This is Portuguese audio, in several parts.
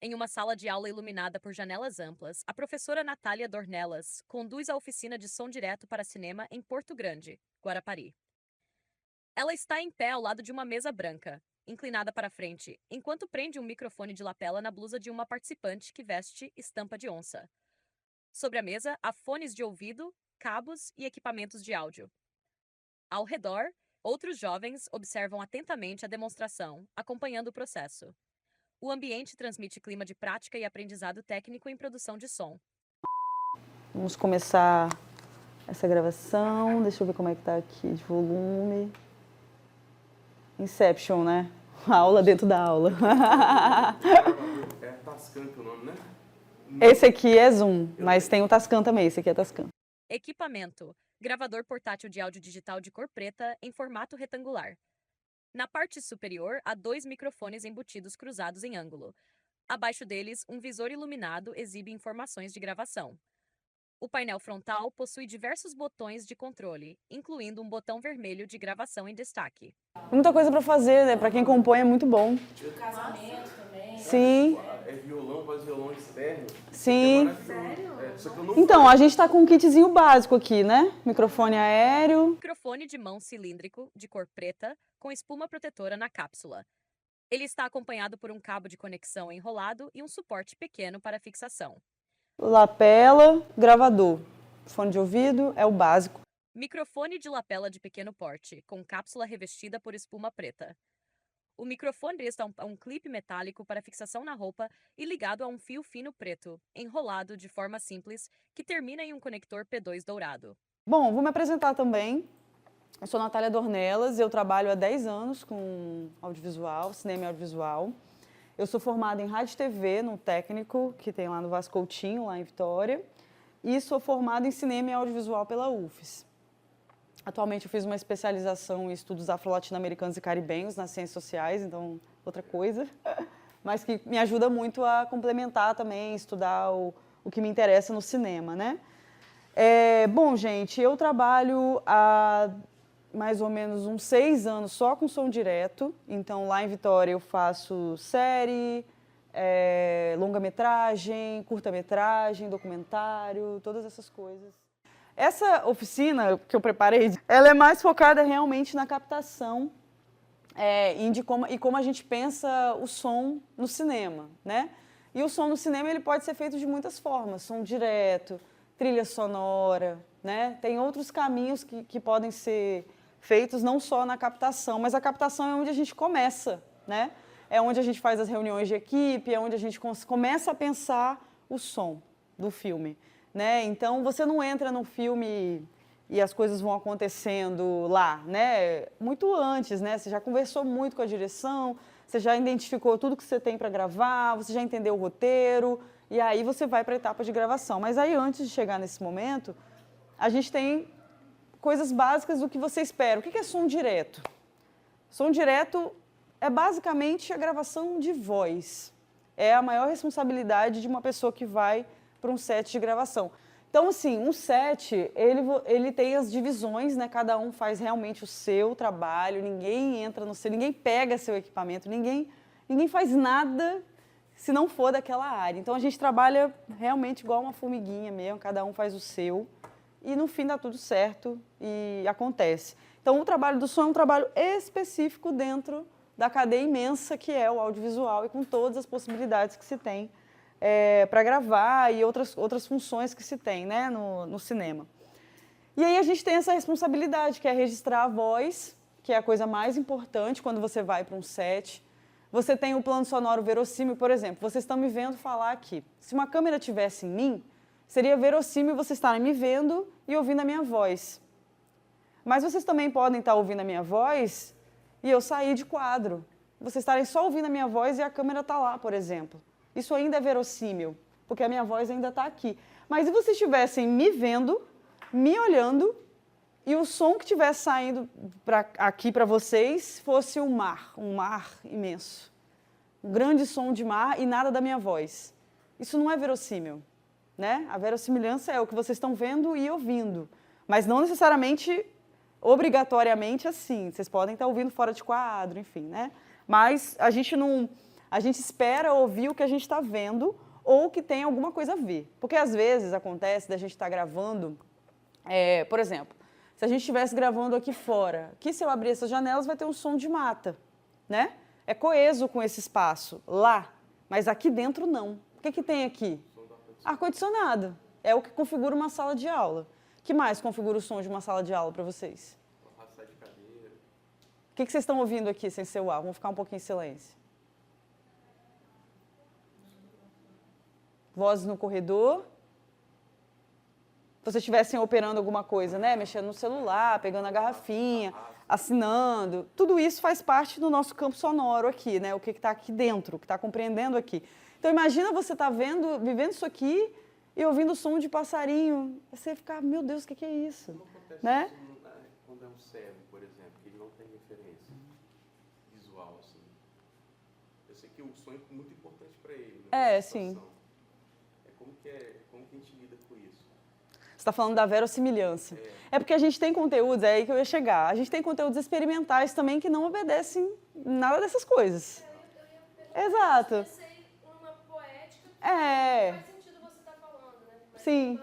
Em uma sala de aula iluminada por janelas amplas, a professora Natália Dornelas conduz a oficina de som direto para cinema em Porto Grande, Guarapari. Ela está em pé ao lado de uma mesa branca, inclinada para frente, enquanto prende um microfone de lapela na blusa de uma participante que veste estampa de onça. Sobre a mesa, há fones de ouvido, cabos e equipamentos de áudio. Ao redor, outros jovens observam atentamente a demonstração, acompanhando o processo. O ambiente transmite clima de prática e aprendizado técnico em produção de som. Vamos começar essa gravação. Deixa eu ver como é que tá aqui de volume. Inception, né? A aula dentro da aula. É Tascam que é o nome, né? Esse aqui é Zoom, mas tem o Tascam também. Esse aqui é Tascam. Equipamento: gravador portátil de áudio digital de cor preta em formato retangular. Na parte superior, há 2 microfones embutidos cruzados em ângulo. Abaixo deles, um visor iluminado exibe informações de gravação. O painel frontal possui diversos botões de controle, incluindo um botão vermelho de gravação em destaque. Muita coisa para fazer, né? Para quem compõe é muito bom. O casamento também. Sim. É violão, faz violão externo. Sim. Sério? Só que eu não Então, a gente está com um kitzinho básico aqui, né? Microfone aéreo. Microfone de mão cilíndrico, de cor preta, com espuma protetora na cápsula. Ele está acompanhado por um cabo de conexão enrolado e um suporte pequeno para fixação. Lapela, gravador. Fone de ouvido é o básico. Microfone de lapela de pequeno porte, com cápsula revestida por espuma preta. O microfone está a um clipe metálico para fixação na roupa e ligado a um fio fino preto, enrolado de forma simples, que termina em um conector P2 dourado. Bom, vou me apresentar também. Eu sou Natália Dornelas, eu trabalho há 10 anos com audiovisual, cinema e audiovisual. Eu sou formada em rádio e TV, no técnico, que tem lá no Vasco Coutinho, lá em Vitória. E sou formada em cinema e audiovisual pela UFES. Atualmente eu fiz uma especialização em estudos afro-latino-americanos e caribenhos nas ciências sociais, então outra coisa. Mas que me ajuda muito a complementar também, estudar o que me interessa no cinema, né? Bom, gente, eu trabalho há mais ou menos uns 6 anos só com som direto. Então, lá em Vitória eu faço série, longa-metragem, curta-metragem, documentário, todas essas coisas. Essa oficina que eu preparei, ela é mais focada realmente na captação e como a gente pensa o som no cinema, né? E o som no cinema ele pode ser feito de muitas formas, som direto, trilha sonora, né? Tem outros caminhos que podem ser feitos não só na captação, mas a captação é onde a gente começa, né? É onde a gente faz as reuniões de equipe, é onde a gente começa a pensar o som do filme, né? Então, você não entra no filme e as coisas vão acontecendo lá, né? Muito antes, né? Você já conversou muito com a direção, você já identificou tudo que você tem para gravar, você já entendeu o roteiro, e aí você vai para a etapa de gravação. Mas aí, antes de chegar nesse momento, a gente tem coisas básicas do que você espera. O que é som direto? Som direto é basicamente a gravação de voz. É a maior responsabilidade de uma pessoa que vai para um set de gravação. Então, assim, um set, ele tem as divisões, né? Cada um faz realmente o seu trabalho, ninguém entra no seu, ninguém pega seu equipamento, ninguém faz nada se não for daquela área. Então, a gente trabalha realmente igual uma formiguinha mesmo, cada um faz o seu e no fim dá tudo certo e acontece. Então, o trabalho do som é um trabalho específico dentro da cadeia imensa que é o audiovisual e com todas as possibilidades que se tem para gravar e outras funções que se tem, né, no cinema. E aí a gente tem essa responsabilidade, que é registrar a voz, que é a coisa mais importante quando você vai para um set. Você tem o plano sonoro verossímil, por exemplo, vocês estão me vendo falar aqui. Se uma câmera tivesse em mim, seria verossímil vocês estarem me vendo e ouvindo a minha voz. Mas vocês também podem estar ouvindo a minha voz e eu sair de quadro. Vocês estarem só ouvindo a minha voz e a câmera está lá, por exemplo. Isso ainda é verossímil, porque a minha voz ainda está aqui. Mas se vocês estivessem me vendo, me olhando, e o som que estivesse saindo aqui para vocês fosse um mar imenso. Um grande som de mar e nada da minha voz. Isso não é verossímil, né? A verossimilhança é o que vocês estão vendo e ouvindo, mas não necessariamente, obrigatoriamente assim. Vocês podem estar ouvindo fora de quadro, enfim, né? Mas a gente não... A gente espera ouvir o que a gente está vendo ou que tem alguma coisa a ver. Porque às vezes acontece da gente estar gravando, por exemplo, se a gente estivesse gravando aqui fora, que se eu abrir essas janelas vai ter um som de mata, né? É coeso com esse espaço lá, mas aqui dentro não. O que tem aqui? Ar-condicionado. É o que configura uma sala de aula. O que mais configura o som de uma sala de aula para vocês? O que vocês estão ouvindo aqui sem ser o ar? Vamos ficar um pouquinho em silêncio. Vozes no corredor. Se vocês estivessem operando alguma coisa, né? Mexendo no celular, pegando a garrafinha, assinando. Tudo isso faz parte do nosso campo sonoro aqui, né? O que está aqui dentro, o que está compreendendo aqui. Então, imagina você estar vivendo isso aqui e ouvindo o som de passarinho. Você ficar, meu Deus, o que é isso? Não acontece Né? isso quando é um cego, por exemplo, que ele não tem referência visual, assim. Eu sei que o som é muito importante para ele. Né? Sim. Como que a gente lida com isso? Você está falando da verossimilhança. É porque a gente tem conteúdos, é aí que eu ia chegar. A gente tem conteúdos experimentais também que não obedecem nada dessas coisas. Exato. Eu pensei numa poética que faz sentido você estar falando, né? Mas Sim.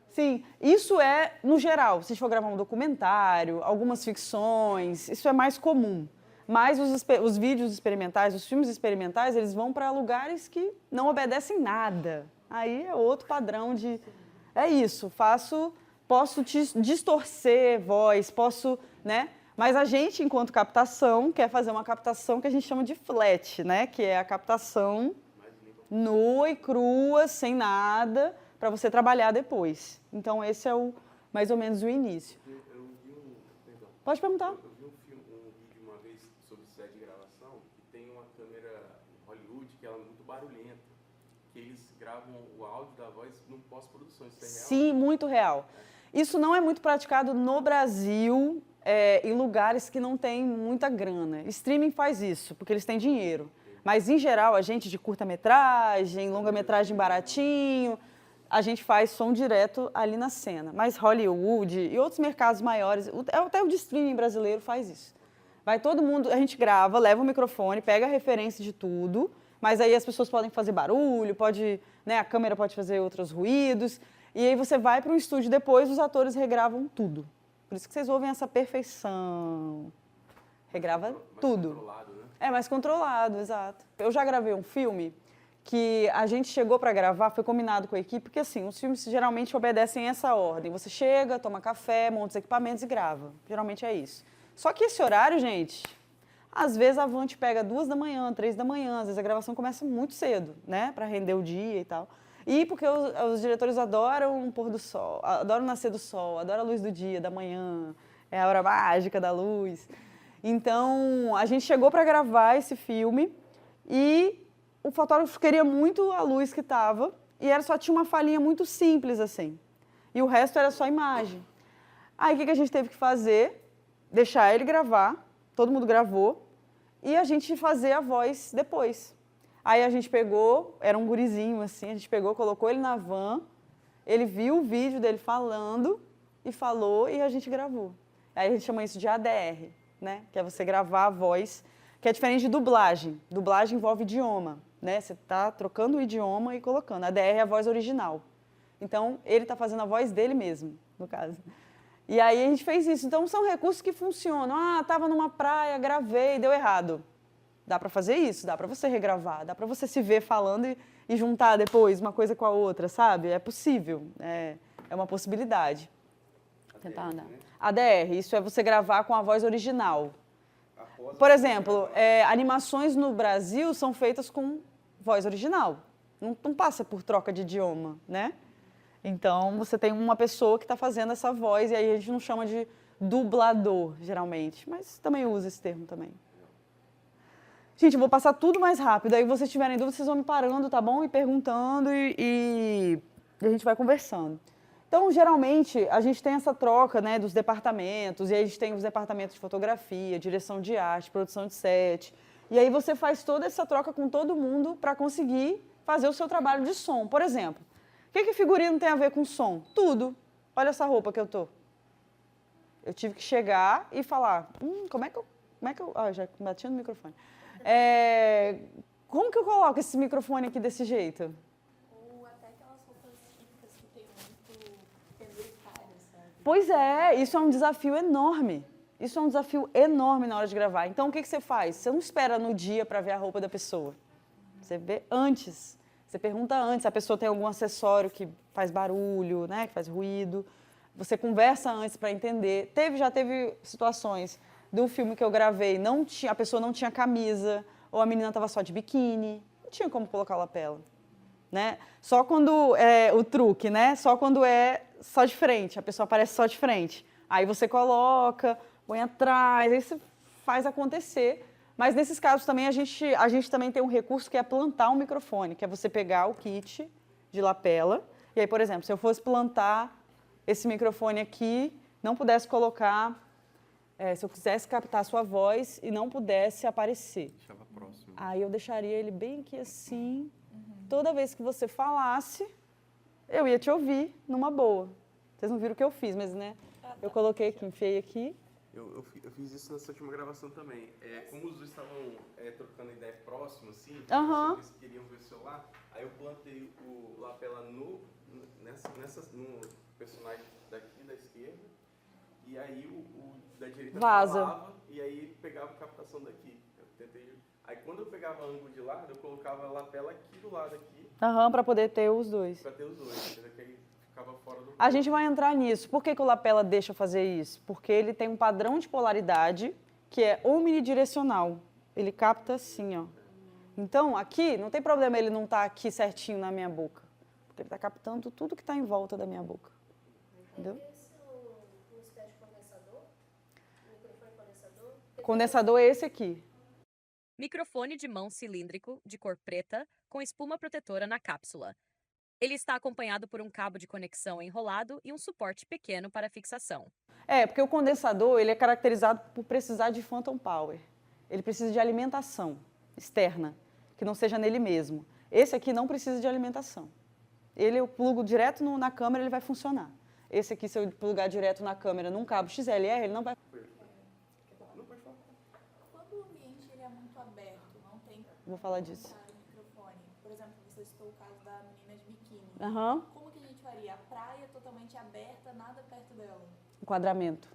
Sim, isso é no geral. Se a gente for gravar um documentário, algumas ficções, isso é mais comum. Mas os vídeos experimentais, os filmes experimentais, eles vão para lugares que não obedecem nada. Aí é outro padrão de... É isso, posso distorcer voz, posso, né? Mas a gente, enquanto captação, quer fazer uma captação que a gente chama de flat, né? Que é a captação nua e crua, sem nada, para você trabalhar depois. Então, esse é mais ou menos o início. Eu vi perdão. Pode perguntar. Eu vi um vídeo uma vez sobre set de gravação que tem uma câmera em Hollywood que ela é muito barulhenta, que eles gravam o áudio da voz no pós-produção. Isso é real? Sim, muito real. Isso não é muito praticado no Brasil, em lugares que não tem muita grana. Streaming faz isso, porque eles têm dinheiro. Mas, em geral, a gente de curta-metragem, longa-metragem baratinho, a gente faz som direto ali na cena. Mas Hollywood e outros mercados maiores, até o de streaming brasileiro faz isso. Vai todo mundo, a gente grava, leva o microfone, pega a referência de tudo, mas aí as pessoas podem fazer barulho, a câmera pode fazer outros ruídos, e aí você vai para um estúdio depois, os atores regravam tudo. Por isso que vocês ouvem essa perfeição. Regrava tudo. Controlado, né? É mais controlado, exato. Eu já gravei um filme que a gente chegou para gravar, foi combinado com a equipe, porque assim, os filmes geralmente obedecem essa ordem. Você chega, toma café, monta os equipamentos e grava. Geralmente é isso. Só que esse horário, gente, às vezes a van te pega 2 da manhã, 3 da manhã, às vezes a gravação começa muito cedo, né, para render o dia e tal. E porque os diretores adoram o pôr do sol, adoram o nascer do sol, adoram a luz do dia, da manhã, é a hora mágica da luz. Então, a gente chegou para gravar esse filme e o fotógrafo queria muito a luz que estava e só tinha uma falhinha muito simples assim. E o resto era só imagem. Aí o que a gente teve que fazer? Deixar ele gravar, todo mundo gravou, e a gente fazer a voz depois. Aí a gente pegou, era um gurizinho assim, a gente pegou, colocou ele na van, ele viu o vídeo dele falando e falou e a gente gravou. Aí a gente chama isso de ADR, né? Que é você gravar a voz, que é diferente de dublagem. Dublagem envolve idioma, né? Você está trocando o idioma e colocando. A ADR é a voz original. Então, ele está fazendo a voz dele mesmo, no caso. E aí a gente fez isso. Então, são recursos que funcionam. Ah, estava numa praia, gravei, deu errado. Dá para fazer isso, dá para você regravar, dá para você se ver falando e juntar depois uma coisa com a outra, sabe? É possível, é uma possibilidade. Vou tentar andar. ADR, isso é você gravar com a voz original. Por exemplo, animações no Brasil são feitas com voz original. Não passa por troca de idioma, né? Então, você tem uma pessoa que está fazendo essa voz, e aí a gente não chama de dublador, geralmente, mas também usa esse termo também. Gente, eu vou passar tudo mais rápido, aí vocês tiverem dúvida, vocês vão me parando, tá bom? E perguntando, e a gente vai conversando. Então, geralmente, a gente tem essa troca, né, dos departamentos, e aí a gente tem os departamentos de fotografia, direção de arte, produção de set, e aí você faz toda essa troca com todo mundo para conseguir fazer o seu trabalho de som. Por exemplo, o que figurino tem a ver com som? Tudo. Olha essa roupa que eu tô. Eu tive que chegar e falar, como é que eu... já bati no microfone. Como que eu coloco esse microfone aqui desse jeito? Ou até aquelas roupas típicas que tem muito penduricalho, sabe? Pois é, isso é um desafio enorme. Isso é um desafio enorme na hora de gravar. Então, o que você faz? Você não espera no dia para ver a roupa da pessoa. Você vê antes. Você pergunta antes se a pessoa tem algum acessório que faz barulho, né, que faz ruído. Você conversa antes para entender. Já teve situações do filme que eu gravei, a pessoa não tinha camisa, ou a menina estava só de biquíni. Não tinha como colocar lapela. Né? Só quando é o truque, né? Só quando é só de frente, a pessoa aparece só de frente. Aí você coloca, põe atrás, aí você faz acontecer. Mas nesses casos também a gente também tem um recurso que é plantar um microfone, que é você pegar o kit de lapela. E aí, por exemplo, se eu fosse plantar esse microfone aqui, não pudesse colocar, se eu quisesse captar a sua voz e não pudesse aparecer. Deixava próximo. Aí eu deixaria ele bem aqui assim. Toda vez que você falasse, eu ia te ouvir numa boa. Vocês não viram o que eu fiz, mas, né? Eu coloquei aqui, enfiei aqui. Eu fiz isso nessa última gravação também. Como os dois estavam trocando ideia próximo, assim, eles queriam ver o celular, aí eu plantei o lapela no personagem daqui da esquerda, e aí o da direita Vaza. falava, e aí ele pegava a captação daqui. Eu tentei. Aí quando eu pegava ângulo de lado, eu colocava a lapela aqui do lado aqui. Para poder ter os dois. Pra ter os dois, entendeu? Que aí ficava fora do... A gente vai entrar nisso. Por que o lapela deixa fazer isso? Porque ele tem um padrão de polaridade que é omnidirecional. Ele capta assim, ó. Então, aqui, não tem problema ele não estar aqui certinho na minha boca. Porque ele está captando tudo que está em volta da minha boca. Entendeu? Esse é uma espécie de condensador? Microfone condensador? Condensador é esse aqui. Microfone de mão cilíndrico, de cor preta, com espuma protetora na cápsula. Ele está acompanhado por um cabo de conexão enrolado e um suporte pequeno para fixação. Porque o condensador ele é caracterizado por precisar de phantom power. Ele precisa de alimentação externa, que não seja nele mesmo. Esse aqui não precisa de alimentação. Eu plugo direto na câmera, ele vai funcionar. Esse aqui, se eu plugar direto na câmera num cabo XLR, ele não vai... Quando o ambiente ele é muito aberto, não tem Vou falar disso. microfone. Por exemplo, você citou o caso da menina de biquíni. Aham. Como que a gente faria? A praia totalmente aberta, nada perto dela. Enquadramento.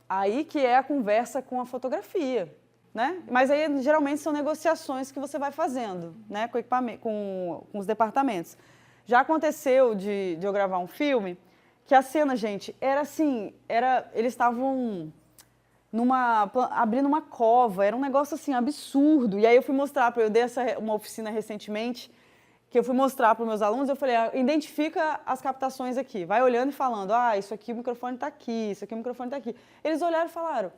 Aí que é a conversa com a fotografia, né? Mas aí geralmente são negociações que você vai fazendo, né? Com o equipamento, com os departamentos. Já aconteceu de eu gravar um filme que a cena, gente, era assim, eles estavam abrindo uma cova, era um negócio assim absurdo. E aí eu fui mostrar eu dei uma oficina recentemente que eu fui mostrar para os meus alunos, eu falei, identifica as captações aqui, vai olhando e falando, isso aqui o microfone está aqui, isso aqui o microfone está aqui. Eles olharam e falaram,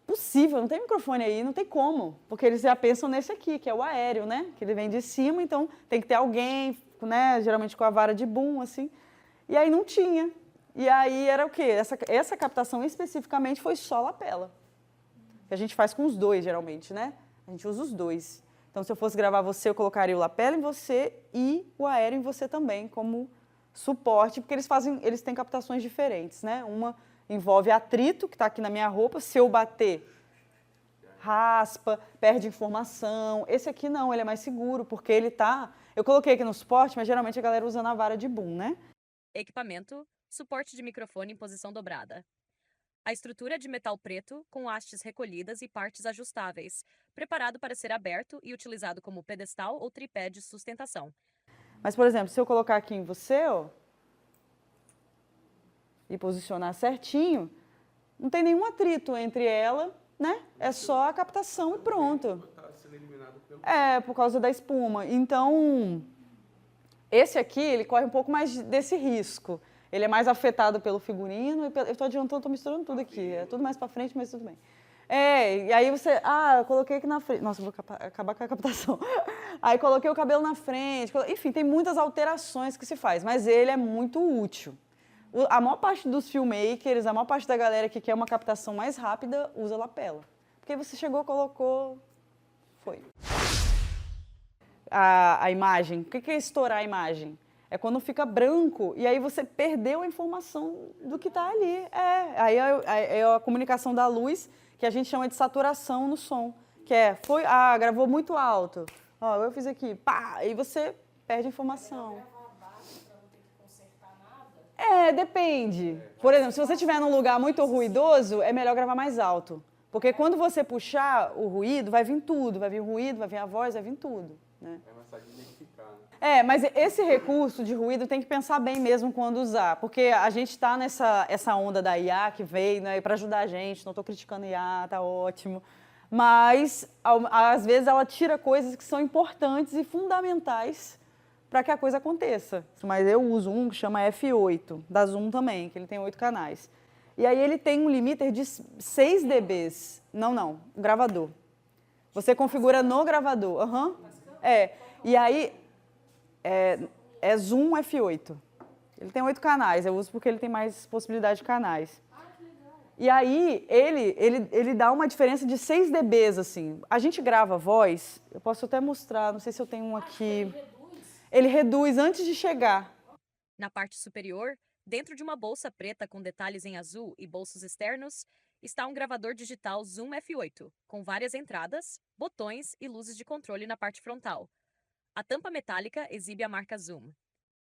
possível, não tem microfone aí, não tem como, porque eles já pensam nesse aqui, que é o aéreo, né? Que ele vem de cima, então tem que ter alguém, né? Geralmente com a vara de boom, assim. E aí não tinha. E aí era o quê? Essa captação especificamente foi só lapela. Que a gente faz com os dois, geralmente, né? A gente usa os dois. Então, se eu fosse gravar você, eu colocaria o lapela em você e o aéreo em você também, como suporte, porque eles têm captações diferentes, né? Uma envolve atrito, que está aqui na minha roupa, se eu bater, raspa, perde informação. Esse aqui não, ele é mais seguro, porque ele tá... Eu coloquei aqui no suporte, mas geralmente a galera usa na vara de boom, né? Equipamento, suporte de microfone em posição dobrada. A estrutura é de metal preto, com hastes recolhidas e partes ajustáveis, preparado para ser aberto e utilizado como pedestal ou tripé de sustentação. Mas, por exemplo, se eu colocar aqui em você, e posicionar certinho, não tem nenhum atrito entre ela, né? É só a captação e pronto. Tá sendo eliminado pelo... Por causa da espuma. Então, esse aqui, ele corre um pouco mais desse risco. Ele é mais afetado pelo figurino. Eu estou adiantando, estou misturando tudo aqui. É tudo mais para frente, mas tudo bem. E aí você... eu coloquei aqui na frente. Nossa, eu vou acabar com a captação. Aí coloquei o cabelo na frente. Enfim, tem muitas alterações que se faz, mas ele é muito útil. A maior parte dos filmmakers, a maior parte da galera que quer uma captação mais rápida, usa lapela. Porque você chegou, colocou... Foi. A imagem. O que é estourar a imagem? É quando fica branco e aí você perdeu a informação do que está ali. Aí é a comunicação da luz, que a gente chama de saturação no som. Que gravou muito alto. Ó, eu fiz aqui, pá, aí você perde a informação. Gravar baixo pra não ter que consertar nada. Depende. Por exemplo, se você estiver num lugar muito ruidoso, é melhor gravar mais alto. Porque quando você puxar o ruído, vai vir tudo. Vai vir o ruído, vai vir a voz, vai vir tudo. Né? É mais fácil de identificar, né? Mas esse recurso de ruído tem que pensar bem mesmo quando usar. Porque a gente está essa onda da IA que veio, né, para ajudar a gente. Não estou criticando a IA, tá ótimo. Mas, às vezes, ela tira coisas que são importantes e fundamentais para que a coisa aconteça. Mas eu uso um que chama F8, da Zoom também, que ele tem 8 canais. E aí ele tem um limiter de 6 dBs. Não, o gravador. Você configura no gravador. E aí é Zoom F8. Ele tem 8 canais, eu uso porque ele tem mais possibilidade de canais. E aí ele dá uma diferença de 6 dBs, assim. A gente grava voz, eu posso até mostrar, não sei se eu tenho um aqui. Ele reduz antes de chegar. Na parte superior, dentro de uma bolsa preta com detalhes em azul e bolsos externos, está um gravador digital Zoom F8, com várias entradas, botões e luzes de controle na parte frontal. A tampa metálica exibe a marca Zoom.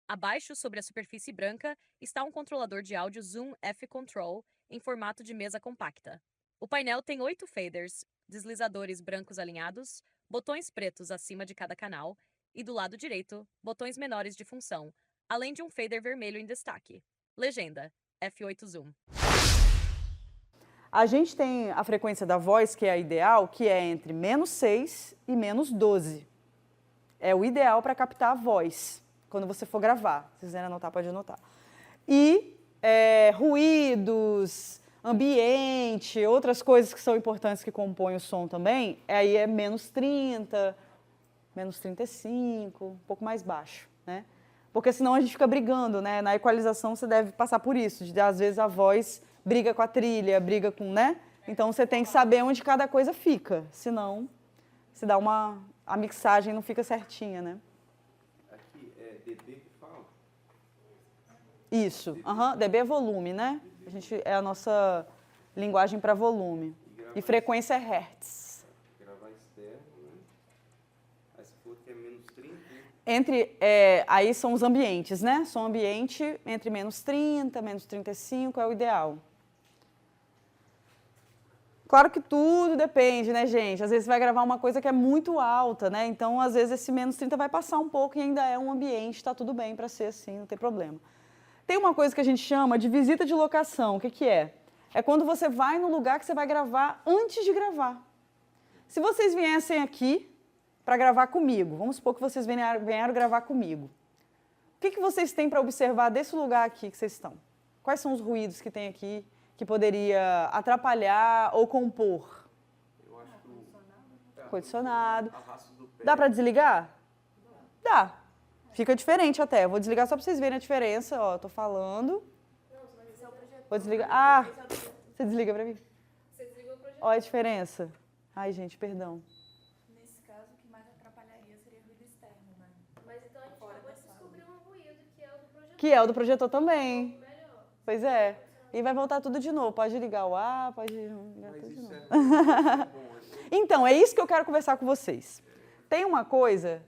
Abaixo, sobre a superfície branca, está um controlador de áudio Zoom F-Control em formato de mesa compacta. O painel tem 8 faders, deslizadores brancos alinhados, botões pretos acima de cada canal e, do lado direito, botões menores de função, além de um fader vermelho em destaque. Legenda: F8 Zoom. A gente tem a frequência da voz, que é a ideal, que é entre -6 e -12. É o ideal para captar a voz, quando você for gravar. Se quiserem anotar, pode anotar. E ruídos, ambiente, outras coisas que são importantes que compõem o som também, aí é -30, -35, um pouco mais baixo, né? Porque senão a gente fica brigando, né? Na equalização você deve passar por isso, de às vezes a voz briga com a trilha, briga com, né? Então você tem que saber onde cada coisa fica, senão se dá a mixagem não fica certinha, né? Aqui é dB que fala? Isso, dB é volume, né? É a nossa linguagem para volume. E frequência é hertz. Gravar externo, né? Aí se for que é -30. Aí são os ambientes, né? Som ambiente entre -30, -35 é o ideal. Claro que tudo depende, né, gente? Às vezes você vai gravar uma coisa que é muito alta, né? Então, às vezes, esse -30 vai passar um pouco e ainda é um ambiente, tá tudo bem para ser assim, não tem problema. Tem uma coisa que a gente chama de visita de locação. O que é? É quando você vai no lugar que você vai gravar antes de gravar. Se vocês viessem aqui para gravar comigo, vamos supor que vocês vieram gravar comigo. O que vocês têm para observar desse lugar aqui que vocês estão? Quais são os ruídos que tem aqui que poderia atrapalhar ou compor? Eu acho que o Condicionado. arrasto do pé. Dá para desligar? Dá. Fica diferente até. Eu vou desligar só para vocês verem a diferença. Ó, eu tô falando. Vou desligar. Você desliga para mim? Você desligou o projetor. Olha a diferença. Ai, gente, perdão. Nesse caso, o que mais atrapalharia seria ruído externo, né? Mas então a gente acabou de descobrir um ruído que é o do projetor. Que é o do projetor também. Melhor. Pois é. E vai voltar tudo de novo. Pode ligar o ar, pode ligar Mas tudo de isso novo. é bom. Então, é isso que eu quero conversar com vocês. Tem uma coisa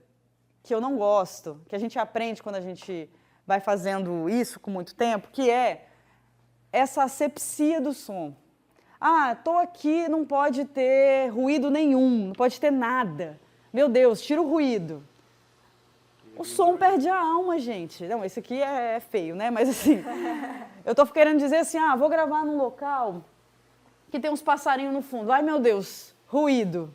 que eu não gosto, que a gente aprende quando a gente vai fazendo isso com muito tempo, que é essa asepsia do som. Ah, tô aqui, não pode ter ruído nenhum, não pode ter nada. Meu Deus, tira o ruído. O som perde a alma, gente. Não, esse aqui é feio, né? Mas assim, eu tô querendo dizer assim, vou gravar num local que tem uns passarinhos no fundo. Ai, meu Deus, ruído.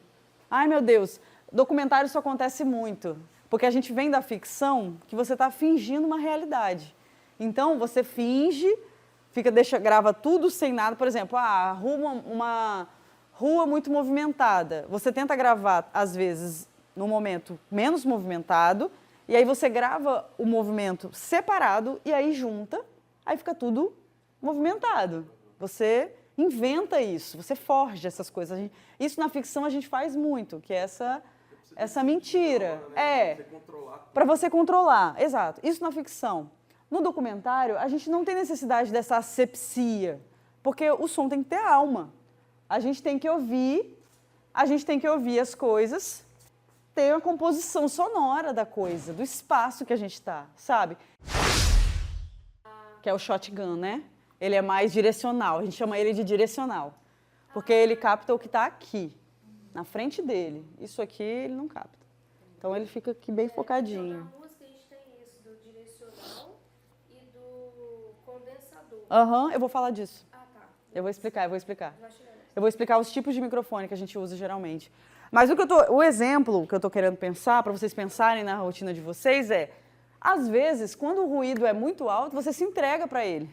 Ai, meu Deus. Documentário isso acontece muito, porque a gente vem da ficção que você está fingindo uma realidade. Então, você finge, grava tudo sem nada. Por exemplo, uma rua muito movimentada. Você tenta gravar, às vezes, no momento menos movimentado, e aí você grava o movimento separado e aí junta, aí fica tudo movimentado. Você inventa isso, você forja essas coisas. Isso na ficção a gente faz muito, que é essa mentira. Para você controlar, exato. Isso na ficção. No documentário, a gente não tem necessidade dessa asepsia, porque o som tem que ter alma. A gente tem que ouvir as coisas tem a composição sonora da coisa, do espaço que a gente está, sabe? Que é o shotgun, né? Ele é mais direcional, a gente chama ele de direcional. Porque ele capta o que está aqui, na frente dele. Isso aqui ele não capta. Então ele fica aqui bem focadinho. Na música a gente tem isso do direcional e do condensador. Aham, eu vou falar disso. Ah, tá. Eu vou explicar. Vai chegar nessa. Eu vou explicar os tipos de microfone que a gente usa geralmente. Mas o exemplo que eu estou querendo pensar, para vocês pensarem na rotina de vocês, é, às vezes, quando o ruído é muito alto, você se entrega para ele.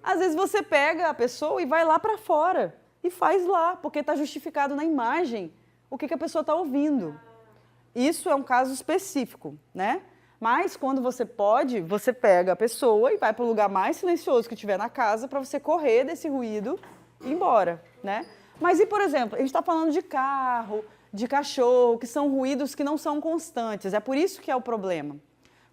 Às vezes você pega a pessoa e vai lá para fora e faz lá, porque está justificado na imagem o que a pessoa está ouvindo. Isso é um caso específico, né? Mas quando você pode, você pega a pessoa e vai para o lugar mais silencioso que tiver na casa para você correr desse ruído e ir embora, né? Mas e, por exemplo, a gente está falando de carro, de cachorro, que são ruídos que não são constantes. É por isso que é o problema.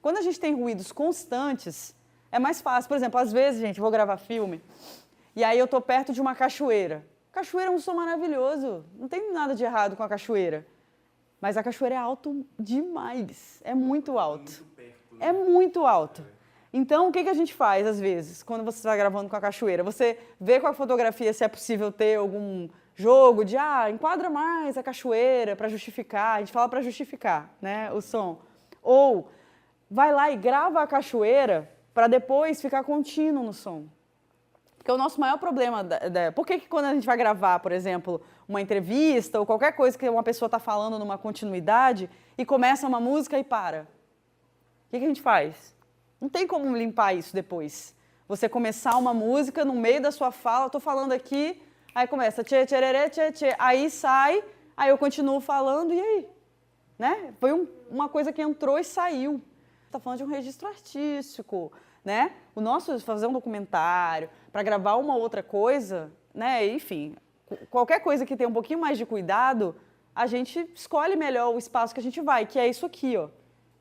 Quando a gente tem ruídos constantes, é mais fácil. Por exemplo, às vezes, gente, vou gravar filme, e aí eu estou perto de uma cachoeira. Cachoeira é um som maravilhoso, não tem nada de errado com a cachoeira. Mas a cachoeira é alto demais, é muito alto. É muito alto. Então, o que a gente faz, às vezes, quando você está gravando com a cachoeira? Você vê com a fotografia se é possível ter algum jogo de, enquadra mais a cachoeira para justificar. A gente fala para justificar, né, o som. Ou vai lá e grava a cachoeira para depois ficar contínuo no som. Porque o nosso maior problema... Por que quando a gente vai gravar, por exemplo, uma entrevista ou qualquer coisa que uma pessoa está falando numa continuidade e começa uma música e para? O que a gente faz? Não tem como limpar isso depois. Você começar uma música no meio da sua fala, estou falando aqui, aí começa tchê, tchererê, tchê, tchê, aí sai, aí eu continuo falando, e aí? Né? Foi uma coisa que entrou e saiu. Está falando de um registro artístico, né? O nosso, fazer um documentário, para gravar uma outra coisa, né? Enfim, qualquer coisa que tenha um pouquinho mais de cuidado, a gente escolhe melhor o espaço que a gente vai, que é isso aqui, ó.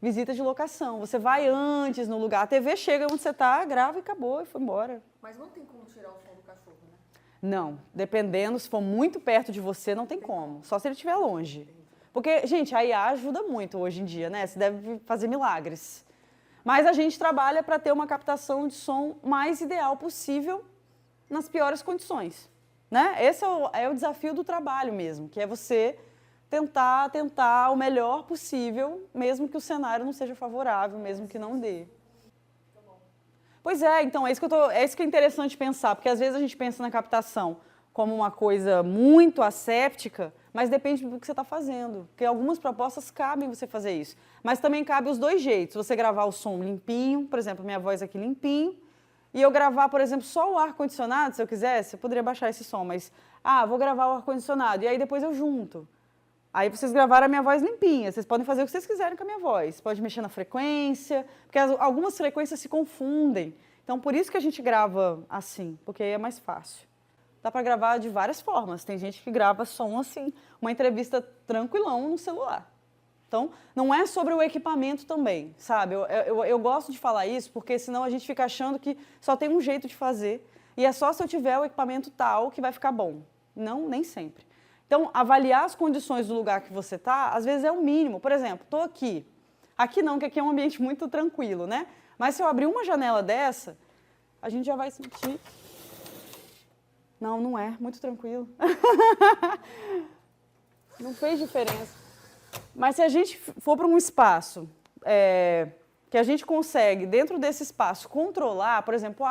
Visita de locação. Você vai antes no lugar, a TV chega onde você está, grava e acabou, e foi embora. Mas não tem como tirar o som do cachorro, né? Não, dependendo, se for muito perto de você, não tem como. Só se ele estiver longe. Porque, gente, a IA ajuda muito hoje em dia, né? Você deve fazer milagres. Mas a gente trabalha para ter uma captação de som mais ideal possível nas piores condições, né? Esse é o desafio do trabalho mesmo, que é você tentar o melhor possível, mesmo que o cenário não seja favorável, mesmo que não dê. Pois é, então é isso que é interessante pensar, porque às vezes a gente pensa na captação como uma coisa muito asséptica, mas depende do que você está fazendo, porque algumas propostas cabem você fazer isso, mas também cabe os dois jeitos, você gravar o som limpinho, por exemplo, minha voz aqui limpinho, e eu gravar, por exemplo, só o ar-condicionado, se eu quisesse, eu poderia baixar esse som, mas, vou gravar o ar-condicionado, e aí depois eu junto. Aí vocês gravaram a minha voz limpinha, vocês podem fazer o que vocês quiserem com a minha voz. Pode mexer na frequência, porque algumas frequências se confundem. Então, por isso que a gente grava assim, porque aí é mais fácil. Dá para gravar de várias formas. Tem gente que grava som assim, uma entrevista tranquilão no celular. Então, não é sobre o equipamento também, sabe? Eu gosto de falar isso, porque senão a gente fica achando que só tem um jeito de fazer, e é só se eu tiver o equipamento tal que vai ficar bom. Não, nem sempre. Então, avaliar as condições do lugar que você está, às vezes é o mínimo. Por exemplo, estou aqui. Aqui não, que aqui é um ambiente muito tranquilo, né? Mas se eu abrir uma janela dessa, a gente já vai sentir... Não, não é. Muito tranquilo. Não fez diferença. Mas se a gente for para um espaço que a gente consegue, dentro desse espaço, controlar, por exemplo,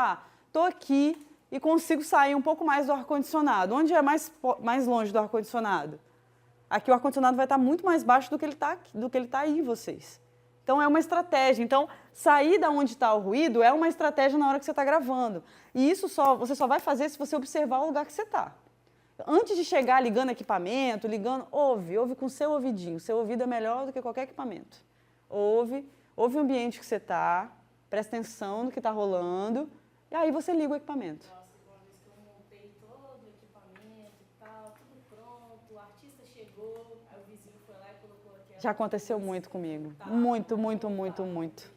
estou aqui e consigo sair um pouco mais do ar-condicionado. Onde é mais longe do ar-condicionado? Aqui o ar-condicionado vai estar muito mais baixo do que ele está aí, vocês. Então, é uma estratégia. Então, sair da onde está o ruído é uma estratégia na hora que você está gravando. E isso você só vai fazer se você observar o lugar que você está. Antes de chegar ligando equipamento, ouve com o seu ouvidinho. O seu ouvido é melhor do que qualquer equipamento. Ouve o ambiente que você está, presta atenção no que está rolando, e aí você liga o equipamento. Nossa, uma vez que eu montei todo o equipamento e tal, tudo pronto, o artista chegou, aí o vizinho foi lá e colocou aqui... Já aconteceu muito comigo. Muito, muito, muito, muito.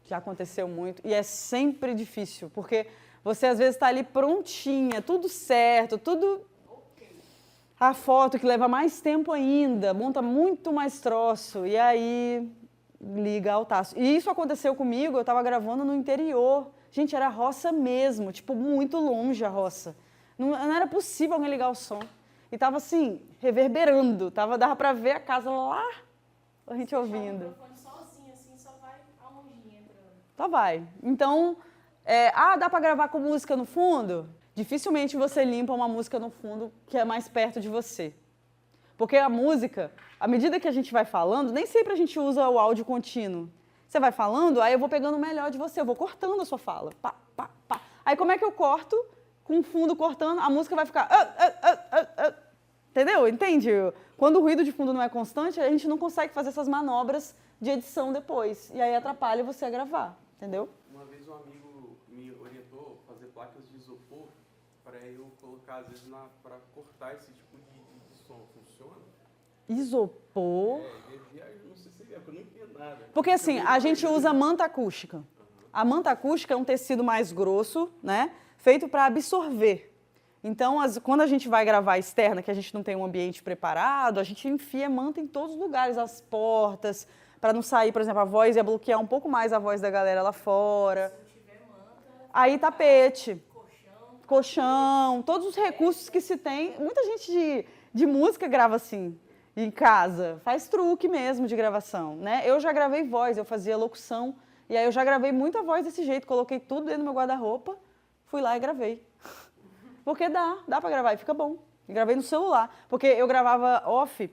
Já aconteceu muito. E é sempre difícil, porque você às vezes está ali prontinha, tudo certo, tudo... a foto que leva mais tempo ainda, monta muito mais troço, e aí liga ao taço. E isso aconteceu comigo, eu estava gravando no interior. Gente, era roça mesmo, tipo, muito longe a roça. Não era possível alguém ligar o som. E tava assim, reverberando, dava pra ver a casa lá, a gente ouvindo. O microfone sozinho, assim, só vai a ondinha entrando. Só vai. Então, dá pra gravar com música no fundo? Dificilmente você limpa uma música no fundo que é mais perto de você. Porque a música, à medida que a gente vai falando, nem sempre a gente usa o áudio contínuo. Você vai falando, aí eu vou pegando o melhor de você, eu vou cortando a sua fala. Pá, pá, pá. Aí como é que eu corto? Com o fundo cortando, a música vai ficar... Entendeu? Entende? Quando o ruído de fundo não é constante, a gente não consegue fazer essas manobras de edição depois. E aí atrapalha você a gravar, entendeu? Uma vez um amigo me orientou a fazer placas de isopor para eu colocar, às vezes, para cortar esse tipo de som. Funciona? Isopor... Não sei se é, porque eu não entendo nada. Porque assim, a gente usa manta acústica. A manta acústica é um tecido mais grosso, né? Feito para absorver. Então, quando a gente vai gravar externa, que a gente não tem um ambiente preparado, a gente enfia manta em todos os lugares, as portas, para não sair, por exemplo, a voz ia bloquear um pouco mais a voz da galera lá fora. Se tiver manta, Aí tapete, colchão, colchão, todos os recursos que se tem. Muita gente de música grava assim, em casa, faz truque mesmo de gravação, né? Eu já gravei voz, eu fazia locução, e aí eu já gravei muita voz desse jeito, coloquei tudo dentro do meu guarda-roupa, fui lá e gravei. Porque dá pra gravar e fica bom. E gravei no celular, porque eu gravava off,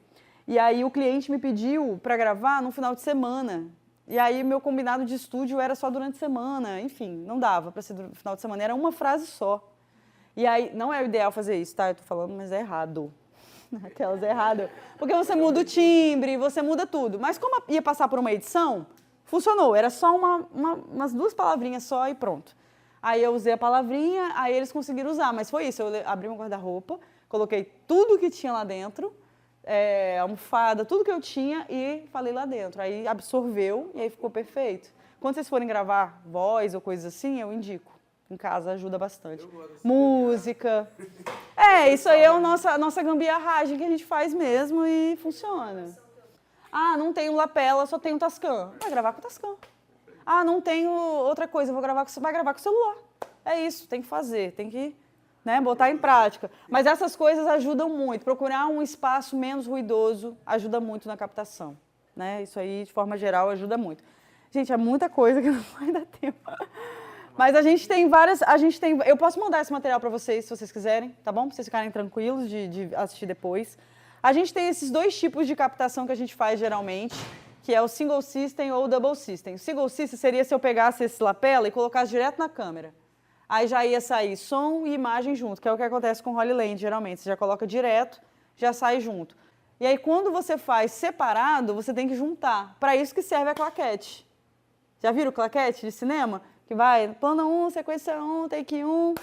e aí o cliente me pediu pra gravar no final de semana. E aí meu combinado de estúdio era só durante a semana, enfim, não dava pra ser no final de semana, era uma frase só. E aí, não é o ideal fazer isso, tá? Eu tô falando, mas é errado. Aquelas errado. Porque você muda o timbre, você muda tudo. Mas como ia passar por uma edição, funcionou. Era só umas 2 palavrinhas só e pronto. Aí eu usei a palavrinha, aí eles conseguiram usar. Mas foi isso, eu abri meu guarda-roupa, coloquei tudo que tinha lá dentro, almofada, tudo que eu tinha e falei lá dentro. Aí absorveu e aí ficou perfeito. Quando vocês forem gravar voz ou coisas assim, eu indico. Em casa ajuda bastante. Música. Isso aí é a nossa gambiarragem que a gente faz mesmo e funciona. Ah, não tenho lapela, só tenho Tascam. Vai gravar com o Tascam. Ah, não tenho outra coisa, vai gravar com o celular. É isso, tem que fazer, tem que botar em prática. Mas essas coisas ajudam muito. Procurar um espaço menos ruidoso ajuda muito na captação. Isso aí, de forma geral, ajuda muito. Gente, é muita coisa que não vai dar tempo. Mas a gente tem várias, eu posso mandar esse material para vocês, se vocês quiserem, tá bom? Para vocês ficarem tranquilos de assistir depois. A gente tem esses 2 tipos de captação que a gente faz geralmente, que é o single system ou o double system. O single system seria se eu pegasse esse lapela e colocasse direto na câmera. Aí já ia sair som e imagem junto, que é o que acontece com o Holy Land, geralmente. Você já coloca direto, já sai junto. E aí, quando você faz separado, você tem que juntar. Para isso que serve a claquete. Já viram claquete de cinema? Que vai, plano 1, sequência 1, take 1.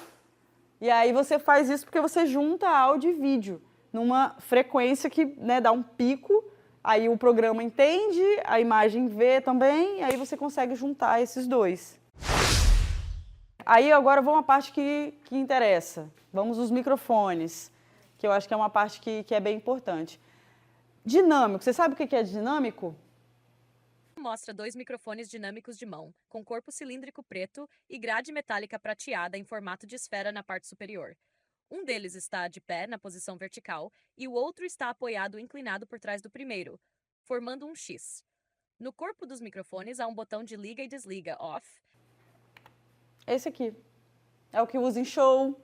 E aí você faz isso porque você junta áudio e vídeo numa frequência que dá um pico, aí o programa entende, a imagem vê também, e aí você consegue juntar esses 2. Aí agora vamos à parte que interessa. Vamos aos microfones, que eu acho que é uma parte que é bem importante. Dinâmico, você sabe o que é dinâmico? Mostra 2 microfones dinâmicos de mão, com corpo cilíndrico preto e grade metálica prateada em formato de esfera na parte superior. Um deles está de pé na posição vertical e o outro está apoiado inclinado por trás do primeiro, formando um X. No corpo dos microfones há um botão de liga e desliga, off. Esse aqui. É o que usa em show,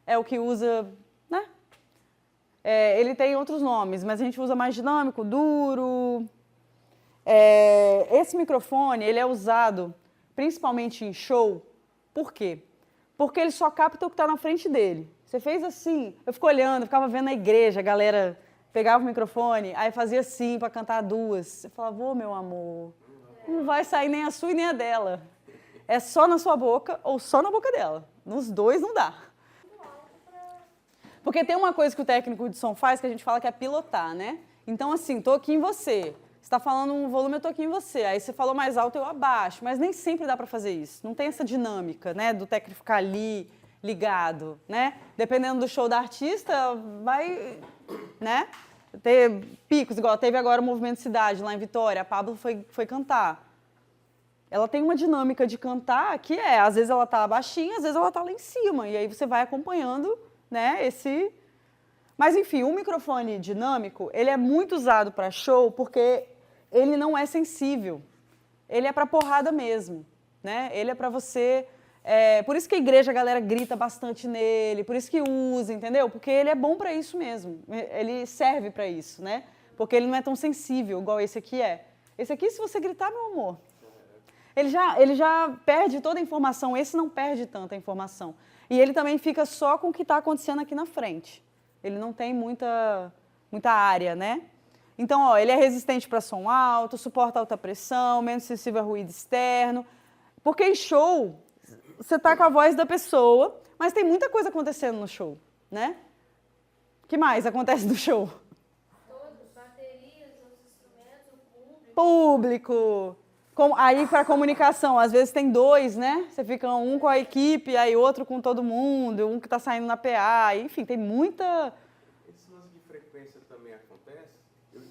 é o que usa, ele tem outros nomes, mas a gente usa mais dinâmico, duro. Esse microfone, ele é usado principalmente em show. Por quê? Porque ele só capta o que está na frente dele. Você fez assim, eu fico olhando, ficava vendo na igreja, a galera pegava o microfone, aí fazia assim para cantar 2. Você falava, meu amor, não vai sair nem a sua e nem a dela. É só na sua boca ou só na boca dela. Nos 2 não dá. Porque tem uma coisa que o técnico de som faz que a gente fala que é pilotar, né? Então, assim, tô aqui em você. Você está falando um volume, eu tô aqui em você. Aí você falou mais alto, eu abaixo. Mas nem sempre dá para fazer isso. Não tem essa dinâmica, do técnico ficar ali ligado, Dependendo do show da artista, vai né? Ter picos, igual teve agora o Movimento Cidade, lá em Vitória, a Pablo foi cantar. Ela tem uma dinâmica de cantar que às vezes ela tá baixinha, às vezes ela tá lá em cima, e aí você vai acompanhando, né, esse... Mas, enfim, o microfone dinâmico, ele é muito usado para show porque ele não é sensível. Ele é para porrada mesmo, né? Ele é para você... por isso que a igreja, a galera grita bastante nele, por isso que usa, entendeu? Porque ele é bom para isso mesmo, ele serve para isso, né? Porque ele não é tão sensível igual esse aqui é. Esse aqui, se você gritar, meu amor, ele já perde toda a informação, esse não perde tanta informação. E ele também fica só com o que está acontecendo aqui na frente. Ele não tem muita área, né? Então, ó, ele é resistente para som alto, suporta alta pressão, menos sensível a ruído externo. Porque em show, você tá com a voz da pessoa, mas tem muita coisa acontecendo no show, né? O que mais acontece no show? Todos, baterias, os instrumentos, o público. Público. Aí, para comunicação, às vezes tem dois, né? Você fica um com a equipe, aí outro com todo mundo, um que está saindo na PA, enfim, tem muita... Esse lance de frequência também acontece.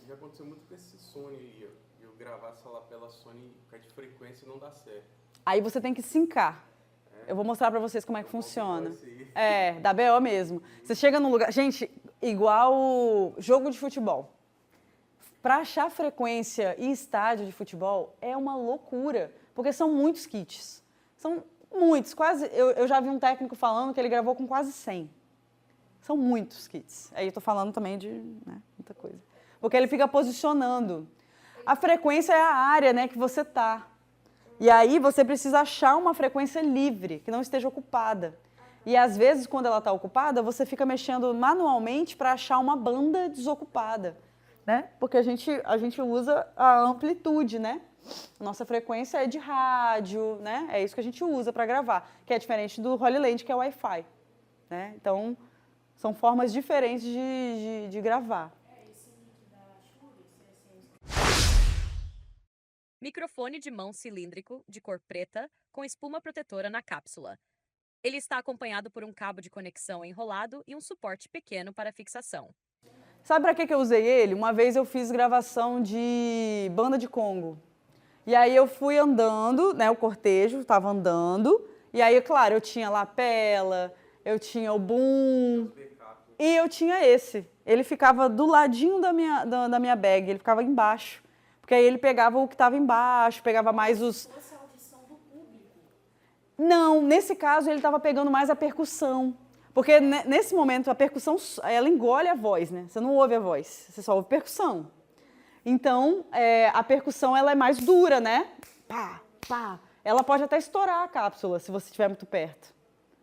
Já aconteceu muito com esse Sony aí, eu gravar essa lapela Sony com a de frequência e não dá certo. Aí você tem que sincar. Eu vou mostrar para vocês como é que funciona. Esse Da BO mesmo. Você chega num lugar... Gente, igual jogo de futebol. Para achar frequência em estádio de futebol é uma loucura, porque são muitos kits. São muitos, quase... Eu já vi um técnico falando que ele gravou com quase 100. São muitos kits. Aí eu tô falando também de muita coisa. Porque ele fica posicionando. A frequência é a área, né, que você tá. E aí você precisa achar uma frequência livre, que não esteja ocupada. E às vezes, quando ela está ocupada, você fica mexendo manualmente para achar uma banda desocupada, né? Porque a gente usa a amplitude, né? Nossa frequência é de rádio, né? É isso que a gente usa para gravar, que é diferente do Holy Land, que é Wi-Fi, né? Então, são formas diferentes de gravar. Esse link da Shure, esse Microfone de mão cilíndrico, de cor preta, com espuma protetora na cápsula. Ele está acompanhado por um cabo de conexão enrolado e um suporte pequeno para fixação. Sabe para que eu usei ele? Uma vez eu fiz gravação de banda de Congo. E aí eu fui andando, né, o cortejo estava andando, e aí, claro, eu tinha lapela, eu tinha o boom, e eu tinha esse. Ele ficava do ladinho da minha bag, ele ficava embaixo. Porque aí ele pegava o que estava embaixo, pegava mais os... fosse a audição do público. Não, nesse caso ele estava pegando mais a percussão. Porque nesse momento a percussão, ela engole a voz, né? Você não ouve a voz, você só ouve percussão. Então, a percussão ela é mais dura, né? Pá, pá. Ela pode até estourar a cápsula se você estiver muito perto.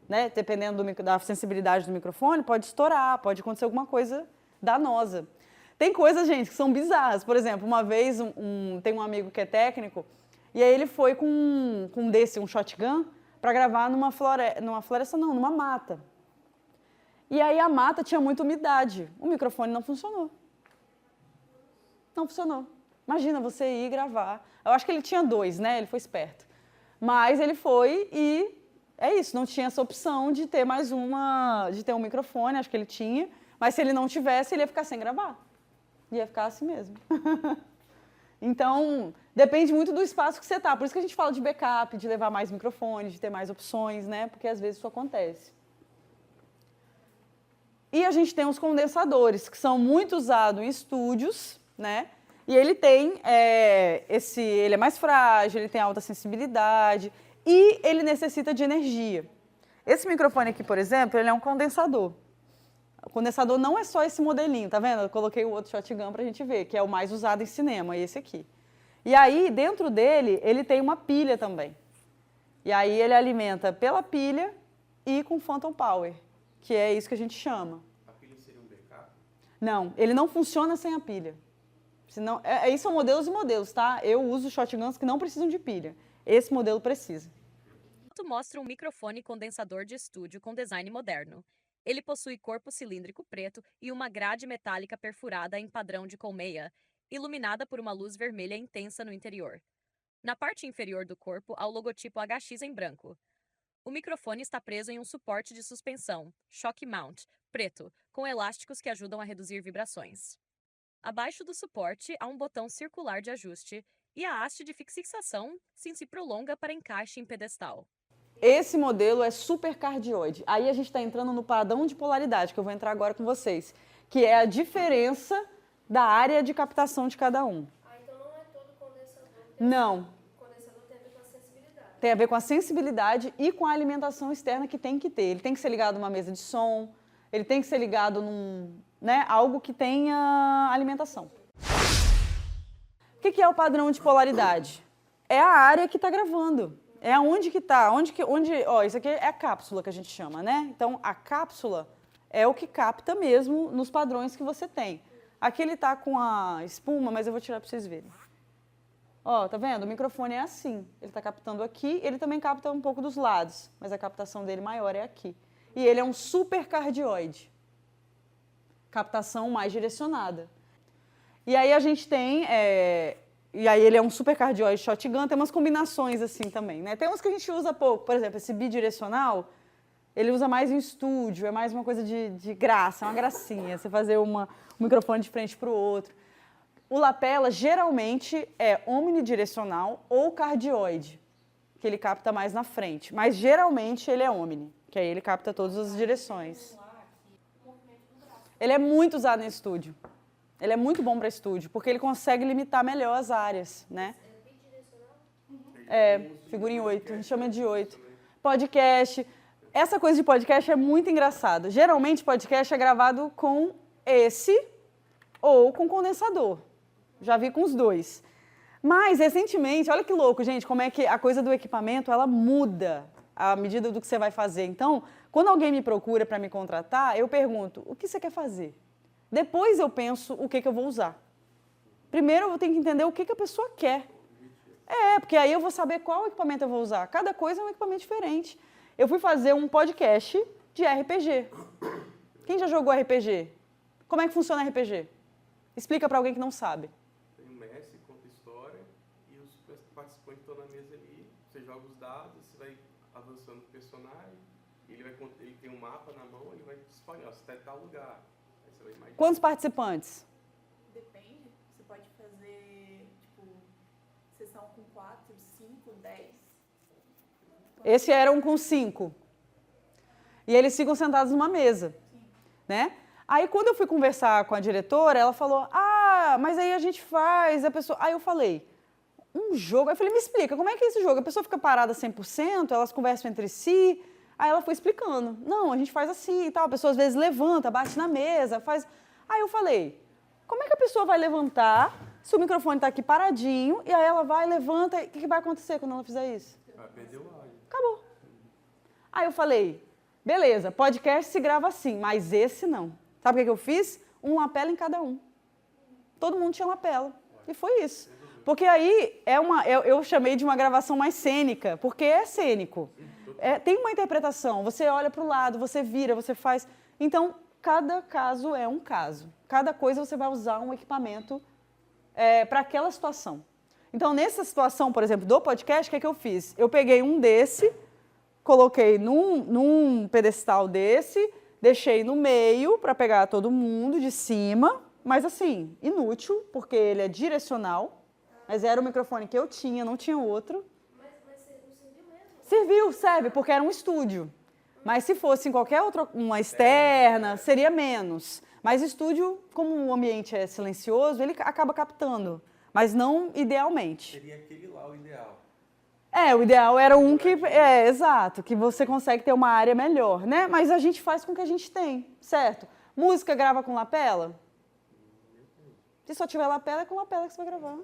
Né? Dependendo da sensibilidade do microfone, pode estourar, pode acontecer alguma coisa danosa. Tem coisas, gente, que são bizarras. Por exemplo, uma vez tem um amigo que é técnico, e aí ele foi com um shotgun, para gravar numa floresta não, numa mata. E aí a mata tinha muita umidade. O microfone não funcionou. Não funcionou. Imagina você ir gravar. Eu acho que ele tinha 2, né? Ele foi esperto. Mas ele foi e é isso, não tinha essa opção de ter de ter um microfone, acho que ele tinha, mas se ele não tivesse, ele ia ficar sem gravar. Ia ficar assim mesmo. Então, depende muito do espaço que você tá. Por isso que a gente fala de backup, de levar mais microfones, de ter mais opções, né? Porque às vezes isso acontece. E a gente tem os condensadores, que são muito usados em estúdios, né? E ele tem ele é mais frágil, ele tem alta sensibilidade e ele necessita de energia. Esse microfone aqui, por exemplo, ele é um condensador. O condensador não é só esse modelinho, tá vendo? Eu coloquei o outro shotgun pra gente ver, que é o mais usado em cinema, esse aqui. E aí, dentro dele, ele tem uma pilha também. E aí ele alimenta pela pilha e com Phantom Power, que é isso que a gente chama. A pilha seria um backup? Não, ele não funciona sem a pilha. Senão, aí são modelos e modelos, tá? Eu uso shotguns que não precisam de pilha. Esse modelo precisa. A foto mostra um microfone condensador de estúdio com design moderno. Ele possui corpo cilíndrico preto e uma grade metálica perfurada em padrão de colmeia, iluminada por uma luz vermelha intensa no interior. Na parte inferior do corpo há o logotipo HX em branco. O microfone está preso em um suporte de suspensão, shock mount, Preto, com elásticos que ajudam a reduzir vibrações. Abaixo do suporte há um botão circular de ajuste e a haste de fixação se prolonga para encaixe em pedestal. Esse modelo é supercardioide. Aí a gente está entrando no padrão de polaridade, que eu vou entrar agora com vocês, que é a diferença da área de captação de cada um. Então não é todo condensador. Não. O condensador tem a ver com a sensibilidade. Tem a ver com a sensibilidade e com a alimentação externa que tem que ter. Ele tem que ser ligado numa mesa de som, ele tem que ser ligado num, né, algo que tenha alimentação. O que é o padrão de polaridade? É a área que está gravando. É onde que está. Ó, isso aqui é a cápsula que a gente chama, né? Então, a cápsula é o que capta mesmo nos padrões que você tem. Aqui ele está com a espuma, mas eu vou tirar para vocês verem. Ó, tá vendo? O microfone é assim. Ele está captando aqui, ele também capta um pouco dos lados, mas a captação dele maior é aqui. E ele é um supercardioide. Captação mais direcionada. E aí a gente tem... E aí ele é um supercardioide shotgun, tem umas combinações assim também, né? Tem uns que a gente usa pouco, por exemplo, esse bidirecional, ele usa mais em estúdio, é mais uma coisa de graça, é uma gracinha, você fazer um microfone de frente para o outro. O lapela geralmente é omnidirecional ou cardioide, que ele capta mais na frente, mas geralmente ele é omni, que aí ele capta todas as direções. Ele é muito usado em estúdio. Ele é muito bom para estúdio, porque ele consegue limitar melhor as áreas, né? É, figurinha 8, a gente chama de 8. Podcast. Essa coisa de podcast é muito engraçada. Geralmente, podcast é gravado com esse ou com condensador. Já vi com os dois. Mas, recentemente, olha que louco, gente, como é que a coisa do equipamento, ela muda à medida do que você vai fazer. Então, quando alguém me procura para me contratar, eu pergunto, o que você quer fazer? Depois eu penso o que eu vou usar. Primeiro eu vou ter que entender o que a pessoa quer. Porque aí eu vou saber qual equipamento eu vou usar. Cada coisa é um equipamento diferente. Eu fui fazer um podcast de RPG. Quem já jogou RPG? Como é que funciona RPG? Explica para alguém que não sabe. Tem um mestre, conta história, e os participantes estão na mesa ali, você joga os dados, você vai avançando o personagem, ele tem um mapa na mão, ele vai te espalhar, você está em tal lugar. Quantos participantes? Depende. Você pode fazer, tipo, sessão com 4, 5, 10. Esse era um com 5. E eles ficam sentados numa mesa, né? Aí, quando eu fui conversar com a diretora, ela falou, mas aí a gente faz, a pessoa... Aí eu falei, um jogo? Aí eu falei, me explica, como é que é esse jogo? A pessoa fica parada 100%, elas conversam entre si... Aí ela foi explicando, não, a gente faz assim e tal, a pessoa às vezes levanta, bate na mesa, faz... Aí eu falei, como é que a pessoa vai levantar se o microfone está aqui paradinho e aí ela vai, levanta, e o que vai acontecer quando ela fizer isso? Vai perder o áudio. Acabou. Aí eu falei, beleza, podcast se grava assim, mas esse não. Sabe o que eu fiz? Um lapela em cada um. Todo mundo tinha lapela. E foi isso. Porque aí eu chamei de uma gravação mais cênica, porque é cênico. Tem uma interpretação, você olha para o lado, você vira, você faz... Então, cada caso é um caso. Cada coisa você vai usar um equipamento para aquela situação. Então, nessa situação, por exemplo, do podcast, o que eu fiz? Eu peguei um desse, coloquei num pedestal desse, deixei no meio para pegar todo mundo de cima, mas assim, inútil, porque ele é direcional, mas era o microfone que eu tinha, não tinha outro. Serviu, serve, porque era um estúdio. Mas se fosse em qualquer outra, uma externa, seria menos. Mas estúdio, como o ambiente é silencioso, ele acaba captando, mas não idealmente. Seria aquele lá o ideal. O ideal era um que... exato, que você consegue ter uma área melhor, né? Mas a gente faz com o que a gente tem, certo? Música grava com lapela? Se só tiver lapela, é com lapela que você vai gravar.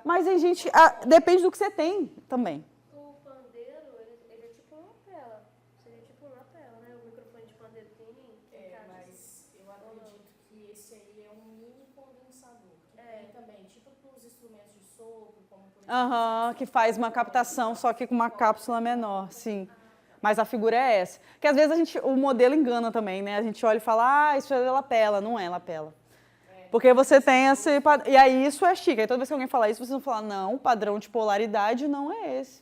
Mas a gente... depende do que você tem também. O pandeiro, ele é tipo uma lapela. Seria tipo uma lapela, né? O microfone de pandeiro pequenininho. Mas eu acredito que esse aí é um mini condensador. Tem também, tipo para os instrumentos de sopro, como por exemplo... Que faz uma captação, só que com uma cápsula menor, sim. Mas a figura é essa. Porque às vezes o modelo engana também, né? A gente olha e fala, isso é lapela. Não é lapela. Porque você tem esse... E aí isso é chique. Aí toda vez que alguém falar isso, vocês vão falar, não, o padrão de polaridade não é esse.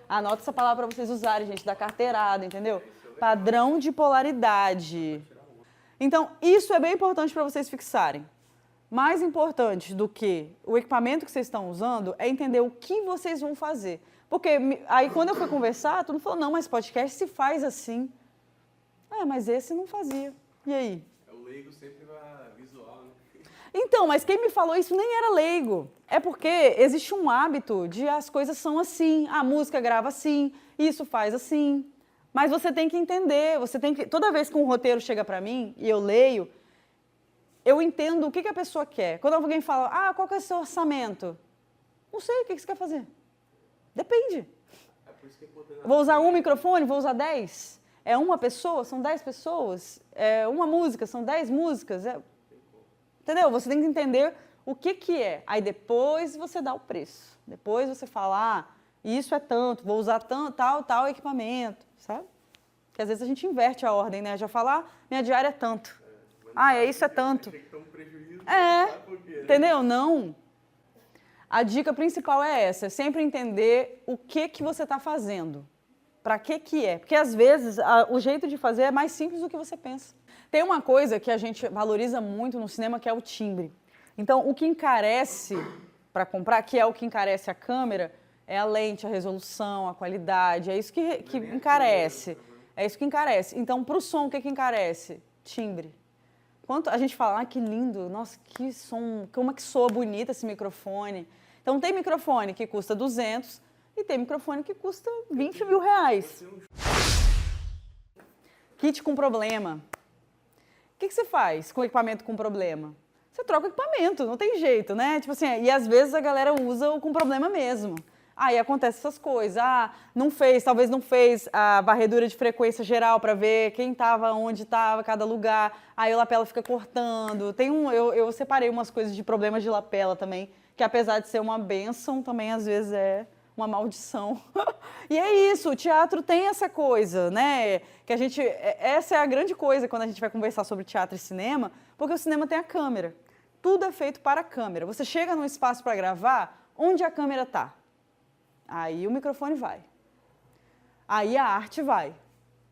Anota essa palavra para vocês usarem, gente, da carteirada, entendeu? Padrão de polaridade. Então, isso é bem importante para vocês fixarem. Mais importante do que o equipamento que vocês estão usando é entender o que vocês vão fazer. Porque aí quando eu fui conversar, todo mundo falou, não, mas podcast se faz assim. Mas esse não fazia. E aí? O leigo sempre vai visual, né? Então, mas quem me falou isso nem era leigo. É porque existe um hábito de as coisas são assim, a música grava assim, isso faz assim. Mas você tem que entender, toda vez que um roteiro chega para mim e eu leio, eu entendo o que a pessoa quer. Quando alguém fala, qual que é o seu orçamento? Não sei, o que você quer fazer? Depende. Vou usar um microfone? Vou usar 10? É uma pessoa? São 10 pessoas? É uma música? São 10 músicas? Entendeu? Você tem que entender o que é. Aí depois você dá o preço. Depois você fala, isso é tanto, vou usar tal equipamento, sabe? Porque às vezes a gente inverte a ordem, né? Já fala, minha diária é tanto. Isso é tanto. Entendeu? Não. A dica principal é essa, é sempre entender o que você está fazendo. Para que é? Porque às vezes o jeito de fazer é mais simples do que você pensa. Tem uma coisa que a gente valoriza muito no cinema que é o timbre. Então, o que encarece para comprar, que é o que encarece a câmera, é a lente, a resolução, a qualidade, é isso que encarece. É isso que encarece. Então, para o som, o que encarece? Timbre. Quanto a gente fala, que lindo, nossa, que som, como é que soa bonito esse microfone. Então, tem microfone que custa 200 e tem microfone que custa 20 mil reais. Kit com problema. O que você faz com equipamento com problema? Você troca o equipamento, não tem jeito, né? Tipo assim, e às vezes a galera usa o com problema mesmo. Aí acontece essas coisas. Talvez não fez a varredura de frequência geral para ver quem estava, onde estava, cada lugar. Aí a lapela fica cortando. Eu separei umas coisas de problemas de lapela também, que apesar de ser uma bênção, também às vezes é uma maldição. E é isso, o teatro tem essa coisa, né? Que essa é a grande coisa quando a gente vai conversar sobre teatro e cinema, porque o cinema tem a câmera. Tudo é feito para a câmera. Você chega num espaço para gravar, onde a câmera está? Aí o microfone vai. Aí a arte vai.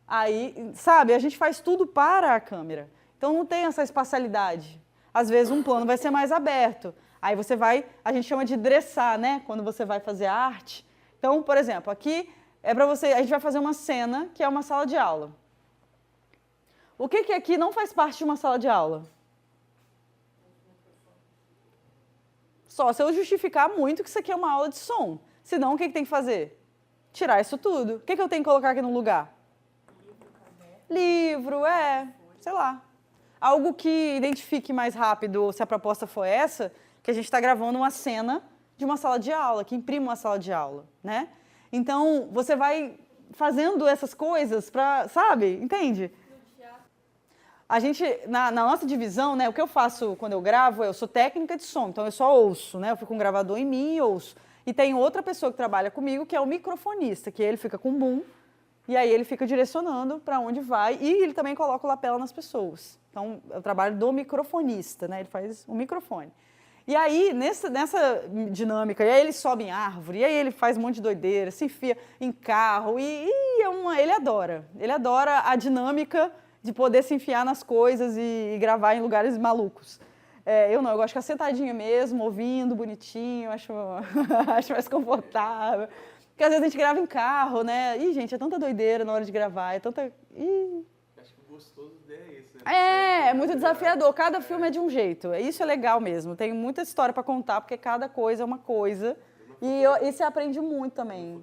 Aí, sabe, a gente faz tudo para a câmera. Então não tem essa espacialidade. Às vezes um plano vai ser mais aberto. Aí você vai, a gente chama de dressar, né? Quando você vai fazer a arte. Então, por exemplo, aqui é para você, a gente vai fazer uma cena que é uma sala de aula. O que aqui não faz parte de uma sala de aula? Só se eu justificar muito que isso aqui é uma aula de som. Senão, o que tem que fazer? Tirar isso tudo. O que eu tenho que colocar aqui no lugar? Livro, sei lá. Algo que identifique mais rápido, se a proposta for essa, que a gente está gravando uma cena de uma sala de aula, que imprime uma sala de aula, né? Então, você vai fazendo essas coisas para, sabe? Entende? A gente, na nossa divisão, né, o que eu faço quando eu gravo, eu sou técnica de som, então eu só ouço, né? Eu fico com um gravador em mim e ouço. E tem outra pessoa que trabalha comigo, que é o microfonista, que ele fica com boom, e aí ele fica direcionando para onde vai, e ele também coloca o lapela nas pessoas. Então, é o trabalho do microfonista, né? Ele faz o microfone. E aí, nessa dinâmica, e aí ele sobe em árvore, e aí ele faz um monte de doideira, se enfia em carro, ele adora. Ele adora a dinâmica de poder se enfiar nas coisas e gravar em lugares malucos. Eu gosto de ficar sentadinha mesmo, ouvindo, bonitinho, acho mais confortável. Porque às vezes a gente grava em carro, né? Gente, é tanta doideira na hora de gravar, é tanta... Acho que o gostoso é esse, né? É muito desafiador. Cada filme é de um jeito. Isso é legal mesmo. Tem muita história para contar, porque cada coisa é uma coisa. E você aprende muito também.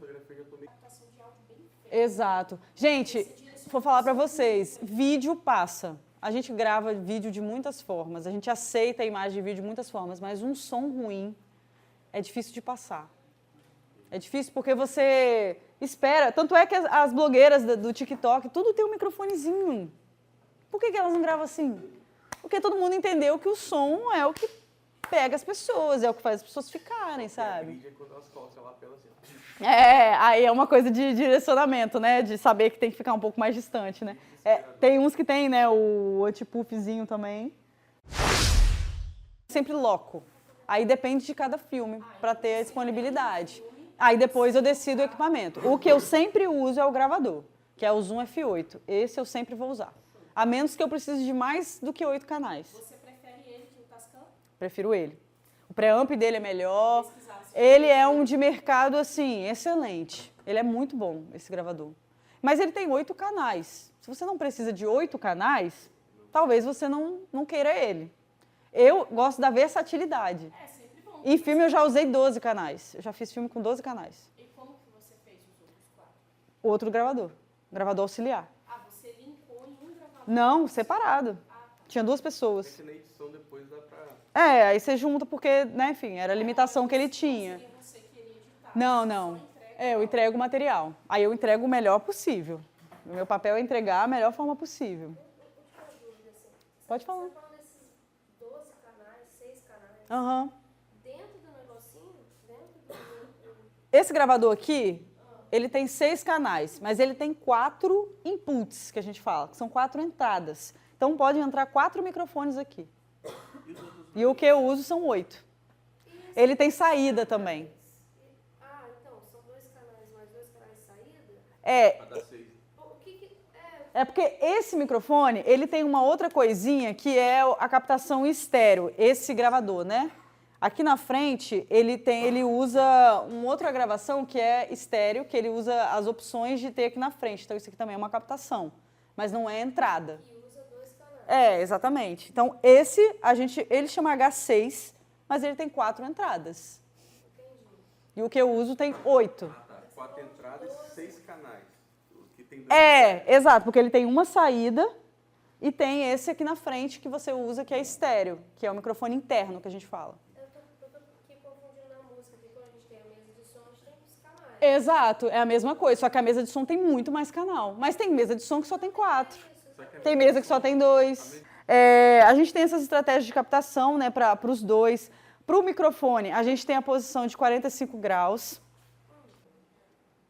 Exato. Gente, vou falar para vocês, vídeo passa. A gente grava vídeo de muitas formas, a gente aceita a imagem de vídeo de muitas formas, mas um som ruim é difícil de passar. É difícil porque você espera. Tanto é que as blogueiras do TikTok, tudo tem um microfonezinho. Por que elas não gravam assim? Porque todo mundo entendeu que o som é o que pega as pessoas, é o que faz as pessoas ficarem, sabe? Aí é uma coisa de direcionamento, né? De saber que tem que ficar um pouco mais distante, né? Tem uns que tem, né? O anti-puffzinho também. Sempre loco. Aí depende de cada filme para ter a disponibilidade. Aí depois eu decido o equipamento. O que eu sempre uso é o gravador. que é o Zoom F8. Esse eu sempre vou usar. A menos que eu precise de mais do que 8 canais. Você prefere ele que o Tascam? Prefiro ele. O preamp dele é melhor. Ele é um de mercado, assim, excelente. Ele é muito bom, esse gravador. Mas ele tem 8 canais. Se você não precisa de 8 canais, talvez você não queira ele. Eu gosto da versatilidade. É sempre bom. Em filme eu já usei 12 canais. Eu já fiz filme com 12 canais. E como que você fez os outros 4? Outro gravador. Gravador auxiliar. Ah, você linkou em um gravador? Não, separado. Tinha 2 pessoas. Porque na edição depois dá pra... Aí você junta porque, né, enfim, era a limitação que ele tinha. Você queria editar? Não. Eu entrego o material. Aí eu entrego o melhor possível. O meu papel é entregar a melhor forma possível. Última dúvida, assim. Pode falar. Você fala desses 12 canais, 6 canais. Aham. Dentro do negocinho, Esse gravador aqui, ele tem 6 canais, mas ele tem 4 inputs, que a gente fala, que são 4 entradas. Então podem entrar 4 microfones aqui. E o que eu uso são 8. Ele tem saída também. então, são 2 canais mais 2 canais de saída? É, Pra dar 6. O que é porque esse microfone, ele tem uma outra coisinha que é a captação estéreo, esse gravador, né? Aqui na frente, ele usa uma outra gravação que é estéreo, que ele usa as opções de ter aqui na frente. Então isso aqui também é uma captação, mas não é entrada. E usa 2 canais. Exatamente. Então ele chama H6, mas ele tem 4 entradas. Entendi. E o que eu uso tem 8. 4 entradas e 6 canais. O que tem 2 Exato, porque ele tem uma saída e tem esse aqui na frente que você usa, que é estéreo, que é o microfone interno que a gente fala. Eu tô aqui confundindo na música, porque quando a gente tem a mesa de som, a gente tem os canais. Exato, é a mesma coisa, só que a mesa de som tem muito mais canal. Mas tem mesa de som que só tem 4. Tem mesa que só tem 2. A gente tem essas estratégias de captação, né, para os dois. Para o microfone, a gente tem a posição de 45 graus.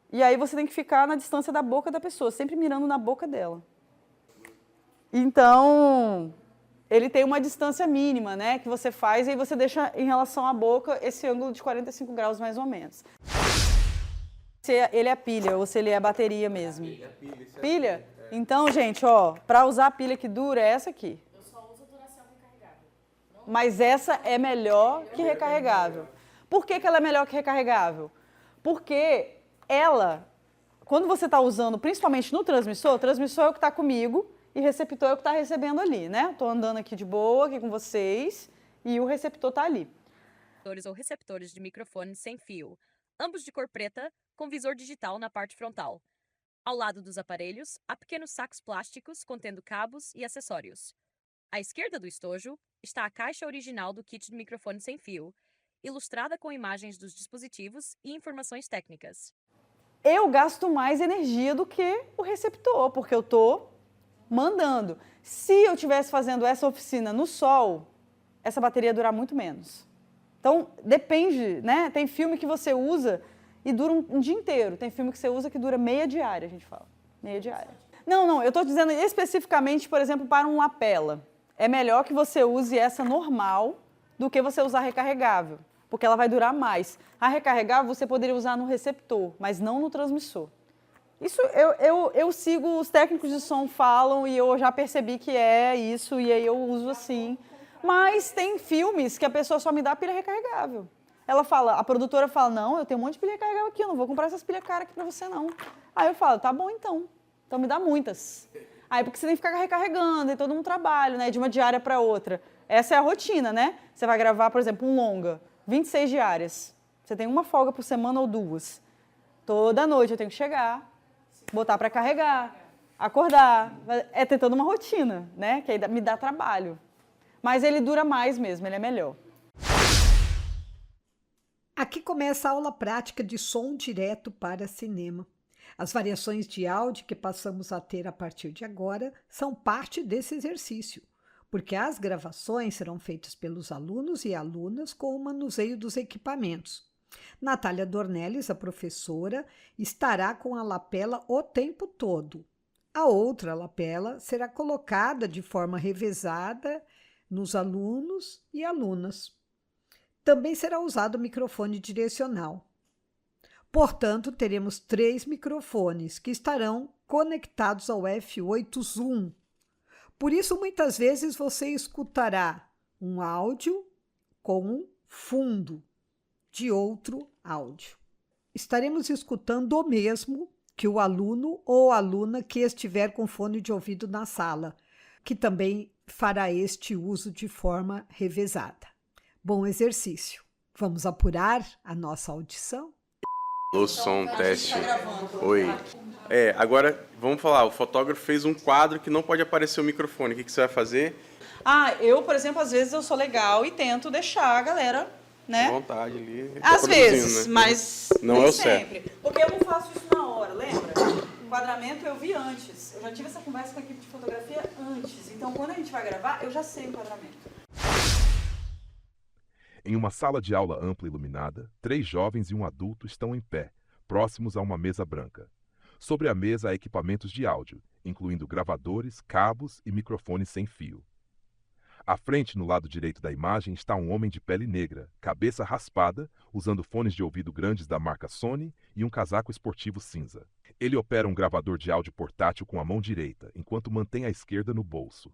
E aí você tem que ficar na distância da boca da pessoa, sempre mirando na boca dela. Então, ele tem uma distância mínima, né, que você faz e aí você deixa em relação à boca esse ângulo de 45 graus mais ou menos. Se ele é pilha ou se ele é bateria mesmo. Pilha? Então, gente, para usar a pilha que dura é essa aqui. Eu só uso duração recarregável. Mas essa é melhor que recarregável. Por que ela é melhor que recarregável? Porque ela, quando você está usando, principalmente no transmissor, o transmissor é o que está comigo e o receptor é o que está recebendo ali, né? Estou andando aqui de boa, aqui com vocês, e o receptor está ali. Ou receptores de microfone sem fio, ambos de cor preta, com visor digital na parte frontal. Ao lado dos aparelhos, há pequenos sacos plásticos contendo cabos e acessórios. À esquerda do estojo está a caixa original do kit de microfone sem fio, ilustrada com imagens dos dispositivos e informações técnicas. Eu gasto mais energia do que o receptor, porque eu estou mandando. Se eu estivesse fazendo essa oficina no sol, essa bateria ia durar muito menos. Então, depende, né? Tem filme que você usa e dura um dia inteiro. Tem filme que você usa que dura meia diária, a gente fala. Meia diária. Não, eu estou dizendo especificamente, por exemplo, para um lapela. É melhor que você use essa normal do que você usar recarregável, porque ela vai durar mais. A recarregável você poderia usar no receptor, mas não no transmissor. Isso eu sigo, os técnicos de som falam e eu já percebi que é isso e aí eu uso assim. Mas tem filmes que a pessoa só me dá pilha recarregável. A produtora fala, não, eu tenho um monte de pilha recarregável aqui, eu não vou comprar essas pilhas caras aqui pra você não. Aí eu falo, tá bom então me dá muitas. Aí porque você tem que ficar recarregando, é todo um trabalho, né, de uma diária para outra. Essa é a rotina, né? Você vai gravar, por exemplo, um longa, 26 diárias. Você tem uma folga por semana ou 2. Toda noite eu tenho que chegar, botar para carregar, acordar. É ter toda uma rotina, né? Que aí me dá trabalho. Mas ele dura mais mesmo, ele é melhor. Aqui começa a aula prática de som direto para cinema. As variações de áudio que passamos a ter a partir de agora são parte desse exercício, porque as gravações serão feitas pelos alunos e alunas com o manuseio dos equipamentos. Natália Dornelles, a professora, estará com a lapela o tempo todo. A outra lapela será colocada de forma revezada nos alunos e alunas. Também será usado o microfone direcional. Portanto, teremos 3 microfones que estarão conectados ao F8 Zoom. Por isso, muitas vezes você escutará um áudio com um fundo de outro áudio. Estaremos escutando o mesmo que o aluno ou aluna que estiver com fone de ouvido na sala, que também fará este uso de forma revezada. Bom exercício. Vamos apurar a nossa audição? Alô, som, teste. Oi. Agora vamos falar, o fotógrafo fez um quadro que não pode aparecer o microfone. O que você vai fazer? Eu, por exemplo, às vezes eu sou legal e tento deixar a galera, né? À vontade ali. Às vezes, né? mas Não nem é o sempre. Porque eu não faço isso na hora, lembra? O enquadramento eu vi antes. Eu já tive essa conversa com a equipe de fotografia antes. Então, quando a gente vai gravar, eu já sei o enquadramento. Em uma sala de aula ampla e iluminada, 3 jovens e um adulto estão em pé, próximos a uma mesa branca. Sobre a mesa há equipamentos de áudio, incluindo gravadores, cabos e microfones sem fio. À frente, no lado direito da imagem, está um homem de pele negra, cabeça raspada, usando fones de ouvido grandes da marca Sony e um casaco esportivo cinza. Ele opera um gravador de áudio portátil com a mão direita, enquanto mantém a esquerda no bolso.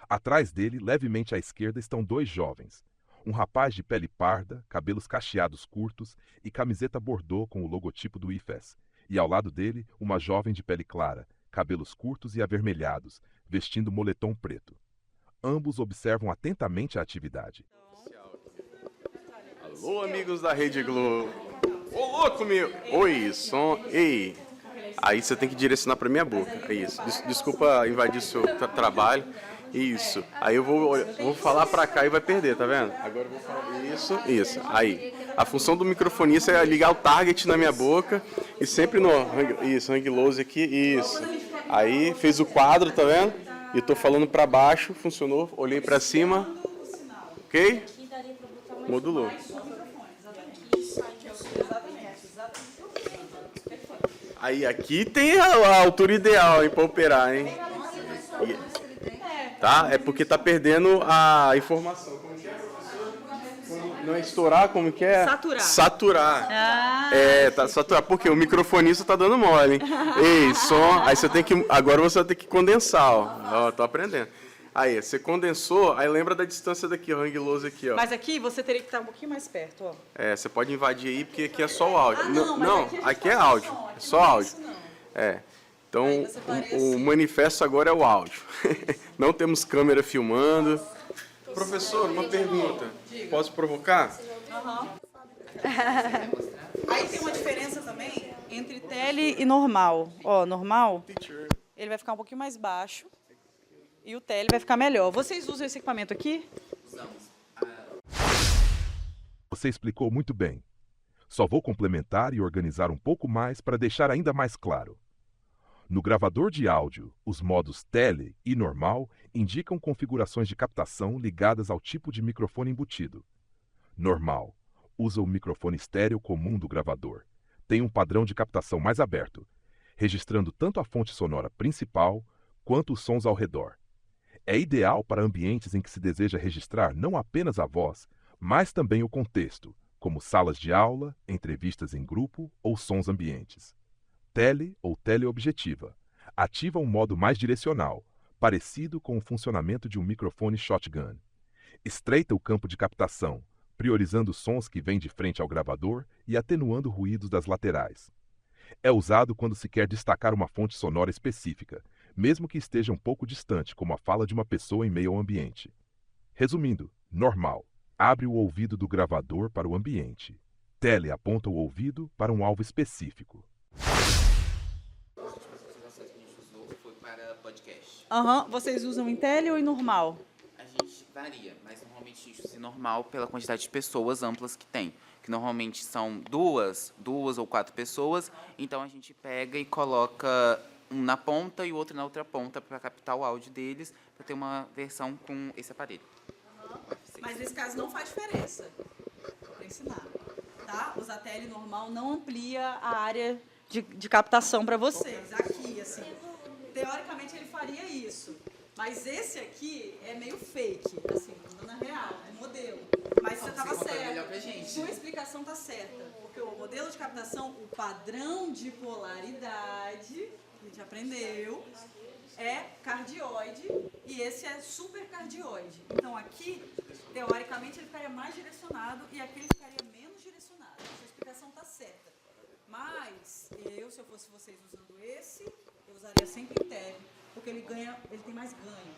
Atrás dele, levemente à esquerda, estão 2 jovens. Um rapaz de pele parda, cabelos cacheados curtos e camiseta bordô com o logotipo do IFES. E ao lado dele, uma jovem de pele clara, cabelos curtos e avermelhados, vestindo moletom preto. Ambos observam atentamente a atividade. Alô, amigos da Rede Globo. Ô, louco, meu. Oi, som. Ei. Aí você tem que direcionar pra minha boca. É isso. Desculpa invadir o seu trabalho. Isso. Aí eu vou falar pra cá e vai perder, tá vendo? Agora eu vou falar isso. Aí. A função do microfonista é ligar o target na minha boca e sempre no hang loose aqui, isso. Aí fez o quadro, tá vendo? E tô falando pra baixo, funcionou. Olhei pra cima. OK? Modulou. Aí aqui tem a altura ideal, hein, pra operar, hein? Tá? É porque tá perdendo a informação. Como que é, professor? Não é estourar, como que é? Saturar. Tá saturar. Porque o microfonista tá dando mole, hein? Ei, som. Aí você tem que. Agora você vai ter que condensar, ó. Tô aprendendo. Aí, você condensou, aí lembra da distância daqui, ó, hang loose aqui, ó. Mas aqui você teria que estar um pouquinho mais perto, ó. Você pode invadir aí, porque aqui é só o áudio. Não, aqui é áudio. É só áudio. Então, o manifesto agora é o áudio. Não temos câmera filmando. Professor, uma pergunta. Posso provocar? Aí tem uma diferença também entre tele e normal. Ó, normal, ele vai ficar um pouquinho mais baixo e o tele vai ficar melhor. Vocês usam esse equipamento aqui? Você explicou muito bem. Só vou complementar e organizar um pouco mais para deixar ainda mais claro. No gravador de áudio, os modos tele e normal indicam configurações de captação ligadas ao tipo de microfone embutido. Normal usa o microfone estéreo comum do gravador. Tem um padrão de captação mais aberto, registrando tanto a fonte sonora principal quanto os sons ao redor. É ideal para ambientes em que se deseja registrar não apenas a voz, mas também o contexto, como salas de aula, entrevistas em grupo ou sons ambientes. Tele ou teleobjetiva. Ativa um modo mais direcional, parecido com o funcionamento de um microfone shotgun. Estreita o campo de captação, priorizando os sons que vêm de frente ao gravador e atenuando ruídos das laterais. É usado quando se quer destacar uma fonte sonora específica, mesmo que esteja um pouco distante, como a fala de uma pessoa em meio ao ambiente. Resumindo, normal. Abre o ouvido do gravador para o ambiente. Tele aponta o ouvido para um alvo específico. Vocês usam em tele ou em normal? A gente varia, mas normalmente a gente usa em normal pela quantidade de pessoas amplas que tem. Que normalmente são duas ou 4 pessoas, então a gente pega e coloca um na ponta e o outro na outra ponta para captar o áudio deles, para ter uma versão com esse aparelho. Mas nesse caso não faz diferença para ensinar, tá? Usar tele normal não amplia a área de captação para vocês. Aqui, assim, teoricamente ele faria isso, mas esse aqui é meio fake, assim, não é real, é modelo. Mas você estava certo, sua explicação está certa, porque o modelo de captação, o padrão de polaridade a gente aprendeu, é cardioide e esse é supercardioide. Então aqui, teoricamente, ele ficaria mais direcionado e aqui ele ficaria menos direcionado. Essa explicação está certa. Mas se eu fosse vocês usando esse, eu usaria sempre integro, porque ele tem mais ganho.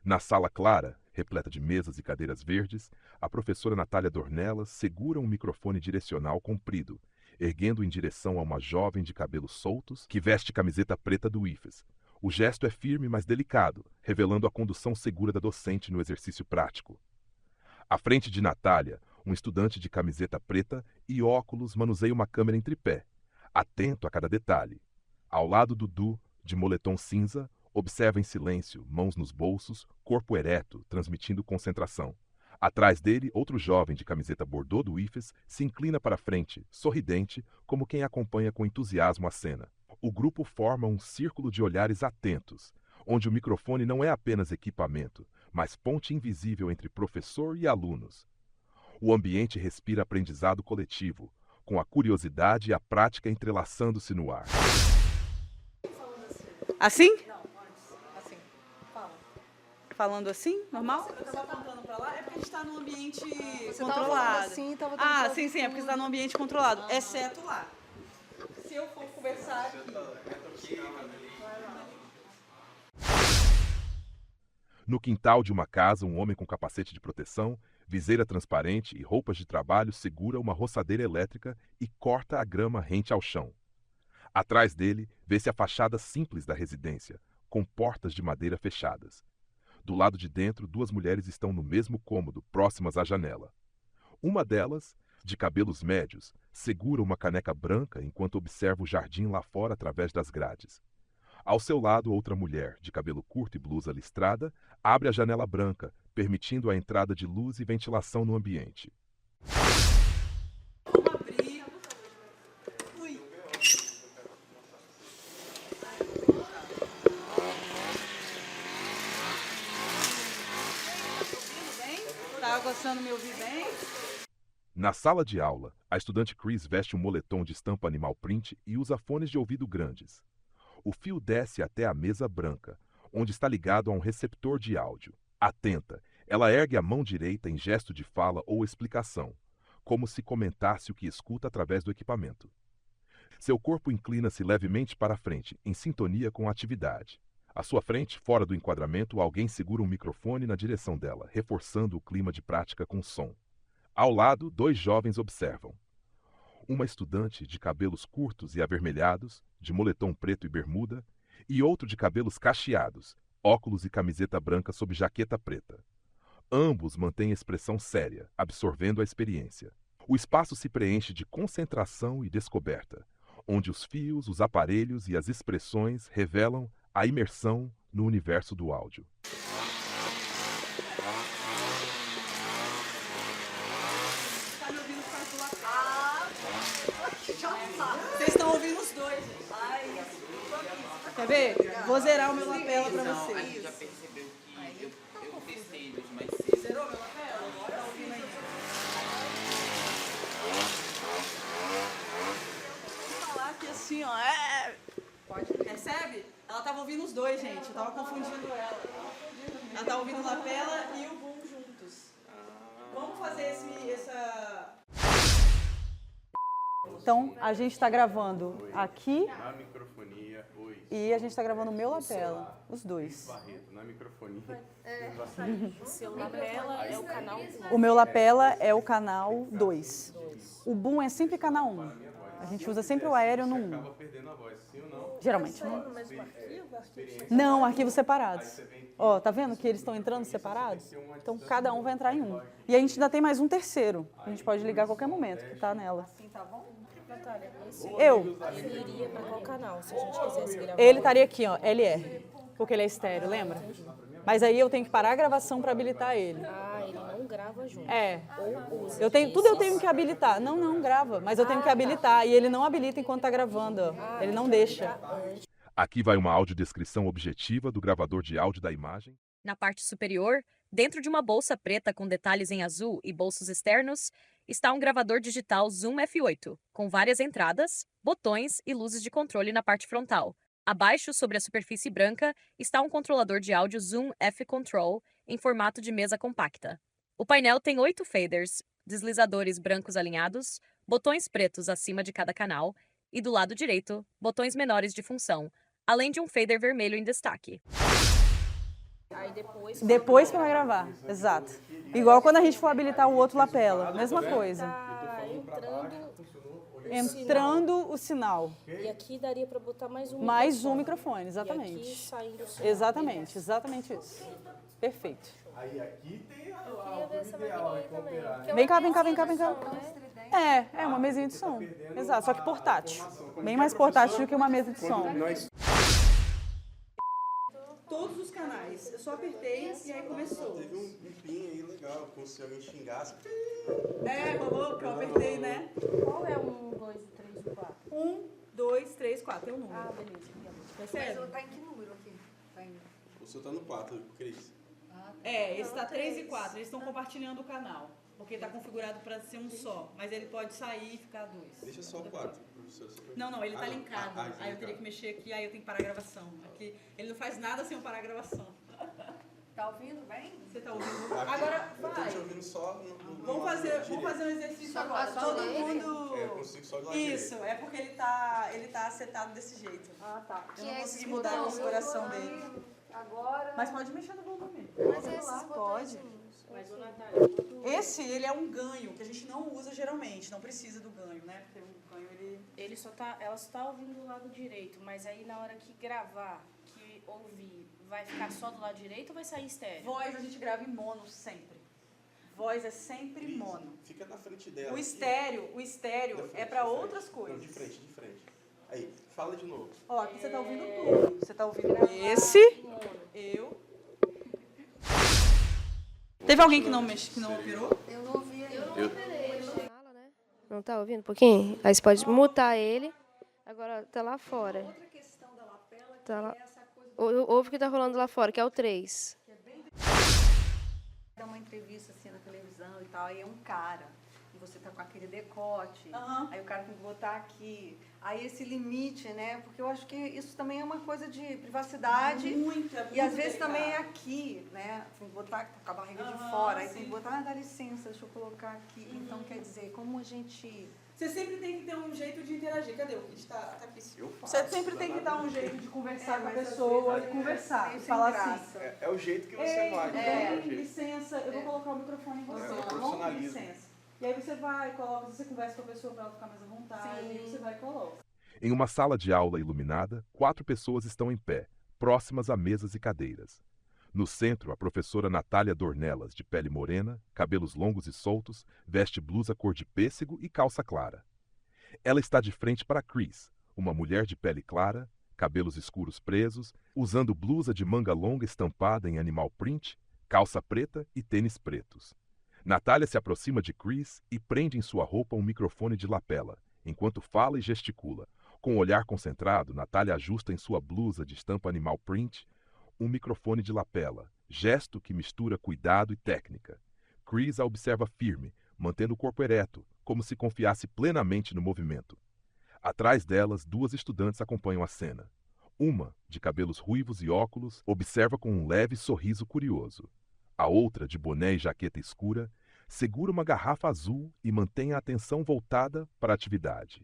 Na sala clara, repleta de mesas e cadeiras verdes, a professora Natália Dornelas segura um microfone direcional comprido, erguendo em direção a uma jovem de cabelos soltos que veste camiseta preta do IFES. O gesto é firme, mas delicado, revelando a condução segura da docente no exercício prático. À frente de Natália, um estudante de camiseta preta e óculos manuseia uma câmera em tripé, atento a cada detalhe. Ao lado do Du, de moletom cinza, observa em silêncio, mãos nos bolsos, corpo ereto, transmitindo concentração. Atrás dele, outro jovem de camiseta bordô do IFES se inclina para frente, sorridente, como quem acompanha com entusiasmo a cena. O grupo forma um círculo de olhares atentos, onde o microfone não é apenas equipamento, mas ponte invisível entre professor e alunos. O ambiente respira aprendizado coletivo, com a curiosidade e a prática entrelaçando-se no ar. Assim? Assim. Falando assim, normal? Eu estava apontando para lá, é porque a gente está num ambiente controlado. Assim, tava Sim, é porque está num ambiente controlado, exceto lá. Se eu for conversar aqui. No quintal de uma casa, um homem com capacete de proteção, viseira transparente e roupas de trabalho segura uma roçadeira elétrica e corta a grama rente ao chão. Atrás dele, vê-se a fachada simples da residência, com portas de madeira fechadas. Do lado de dentro, duas mulheres estão no mesmo cômodo, próximas à janela. Uma delas, de cabelos médios, segura uma caneca branca enquanto observa o jardim lá fora através das grades. Ao seu lado, outra mulher, de cabelo curto e blusa listrada, abre a janela branca, permitindo a entrada de luz e ventilação no ambiente. Vamos abrir. Ui. Tá gostando de me ouvir bem? Na sala de aula, a estudante Chris veste um moletom de estampa animal print e usa fones de ouvido grandes. O fio desce até a mesa branca, onde está ligado a um receptor de áudio. Atenta, ela ergue a mão direita em gesto de fala ou explicação, como se comentasse o que escuta através do equipamento. Seu corpo inclina-se levemente para a frente, em sintonia com a atividade. À sua frente, fora do enquadramento, alguém segura um microfone na direção dela, reforçando o clima de prática com som. Ao lado, dois jovens observam. Uma estudante de cabelos curtos e avermelhados, de moletom preto e bermuda, e outro de cabelos cacheados, óculos e camiseta branca sob jaqueta preta. Ambos mantêm expressão séria, absorvendo a experiência. O espaço se preenche de concentração e descoberta, onde os fios, os aparelhos e as expressões revelam a imersão no universo do áudio. Tá me ouvindo por causa do lapela? Vocês estão ouvindo os dois, gente. Quer ver? Vou zerar o meu lapela pra A gente vocês. já percebeu que eu testei eles mais cedo. Zerou meu lapela? Tá ouvindo aí? Vou falar que assim, ó, percebe? Ela tava ouvindo os dois, gente. Eu tava confundindo ela. Ela tava ouvindo o lapela e o boom juntos. Vamos fazer essa... Então, a gente tá gravando aqui Na microfonia, oi. e a gente tá gravando o meu lapela. Os dois. Barreto, na microfonia. O seu lapela é o canal 1. O meu lapela é o canal 2. O boom é sempre canal 1. A gente usa sempre o aéreo no 1. Acaba perdendo a voz, sim ou não? Geralmente, né? No mesmo arquivo? Não, arquivos separados. Ó, tá vendo que eles estão entrando separados? Então, cada um vai entrar em um. E a gente ainda tem mais um terceiro. A gente pode ligar a qualquer momento, que tá nela. Natália, esse Eu. ele iria pra qual canal, se a gente quisesse gravar? Ele estaria aqui, ó, LR. Porque ele é estéreo, lembra? Mas aí eu tenho que parar a gravação para habilitar ele. Ah, ele não grava junto. É. Ou usa Tudo eu tenho que habilitar. Não grava, mas eu tenho que habilitar. E ele não habilita enquanto tá gravando, ó. Ele não deixa. Aqui vai uma audiodescrição objetiva do gravador de áudio da imagem. Na parte superior, dentro de uma bolsa preta com detalhes em azul e bolsos externos, está um gravador digital Zoom F8, com várias entradas, botões e luzes de controle na parte frontal. Abaixo, sobre a superfície branca, está um controlador de áudio Zoom F-Control em formato de mesa compacta. O painel tem 8 faders, deslizadores brancos alinhados, botões pretos acima de cada canal e, do lado direito, botões menores de função, além de um fader vermelho em destaque. Aí depois... Depois que vai gravar, exato. Igual quando a gente for habilitar o outro lapela, mesma coisa. Tá Entrando o sinal. E aqui daria para botar mais um Mais um microfone. microfone, E exatamente. aqui saindo o som. Exatamente, exatamente isso. Perfeito. Aí aqui tem a Queria ver essa maquininha também. Porque Vem cá, uma vem cá, vem cá, vem cá. mesinha de som, né? É uma mesinha de som. Exato, só que portátil. Bem mais portátil do que uma mesa de som. Todos os canais. Eu só apertei e aí começou. Teve um pin aí legal, como se alguém xingasse. Rolou, que eu apertei, né? Qual é o 1, 2, 3 e 4? 1, 2, 3, 4. Tem um número. Ah, beleza. Percebe? Tá em que número aqui? Tá em... O seu tá no 4, Cris. Esse tá 3 e 4. Eles estão compartilhando o canal. Porque tá configurado para ser um só. Mas ele pode sair e ficar 2. Deixa só o 4, professor. Não, ele tá linkado. Aí Aí eu teria que mexer aqui, aí eu tenho que parar a gravação. Aqui, ele não faz nada sem eu parar a gravação. Tá ouvindo bem? Você tá ouvindo? Agora Eu tô vai. te ouvindo só no Vamos lado fazer direito. um exercício Só no agora. lado Todo direito? mundo. Eu consigo só do lado Isso, direito. é porque ele tá asetado desse jeito. Ah, tá. Eu não consegui mudar a configuração dele. Agora... Mas pode mexer no volume. Mas esses Pode. Mas, ô, Natália, Esse, ele é um ganho, que a gente não usa geralmente, não precisa do ganho, né? Porque o ganho, ela só tá ouvindo do lado direito, mas aí na hora que gravar, que ouvir, vai ficar só do lado direito ou vai sair estéreo? Voz a gente grava em mono sempre. Voz é sempre Cris, mono. Fica na frente dela. O estéreo Da frente, é pra de frente. outras Não, coisas. de frente, de frente. Aí, fala de novo. Ó, aqui você tá ouvindo tudo. Você tá ouvindo esse, eu. Teve alguém que não operou? Eu não ouvi aí. Fala, né? Não tá ouvindo um pouquinho? Aí você pode mutar ele. Agora tá lá fora. Outra questão da lapela que Tá lá. é essa coisa Ouve o que tá rolando lá fora, que é o 3. de uma entrevista assim na televisão e tal, aí é um cara, e você tá com aquele decote, Aham. aí o cara tem que botar aqui. Aí esse limite, né? Porque eu acho que isso também é uma coisa de privacidade. Muito, E às vezes também é aqui, né? Tem que botar com a barriga de fora, aí tem que botar, dá licença, deixa eu colocar aqui. Então, quer dizer, como a gente... Você sempre tem que ter um jeito de interagir. Cadê o Kit? Tá aqui. Eu faço. Você sempre tem que dar um jeito de conversar com a mas às pessoa, vezes e conversar, meio e sem falar graça. assim. É o jeito que você Ei, vai. tudo é o bem? jeito. Licença, eu vou colocar o microfone em você, É, tá o bom? profissionalismo. Licença. E aí você vai, coloca, você conversa com a pessoa para ela ficar mais à vontade, Sim. e você vai e coloca. Em uma sala de aula iluminada, 4 pessoas estão em pé, próximas a mesas e cadeiras. No centro, a professora Natália Dornelas, de pele morena, cabelos longos e soltos, veste blusa cor de pêssego e calça clara. Ela está de frente para Chris, uma mulher de pele clara, cabelos escuros presos, usando blusa de manga longa estampada em animal print, calça preta e tênis pretos. Natália se aproxima de Chris e prende em sua roupa um microfone de lapela, enquanto fala e gesticula. Com o olhar concentrado, Natália ajusta em sua blusa de estampa animal print um microfone de lapela, gesto que mistura cuidado e técnica. Chris a observa firme, mantendo o corpo ereto, como se confiasse plenamente no movimento. Atrás delas, 2 estudantes acompanham a cena. Uma, de cabelos ruivos e óculos, observa com um leve sorriso curioso. A outra, de boné e jaqueta escura, segura uma garrafa azul e mantém a atenção voltada para a atividade.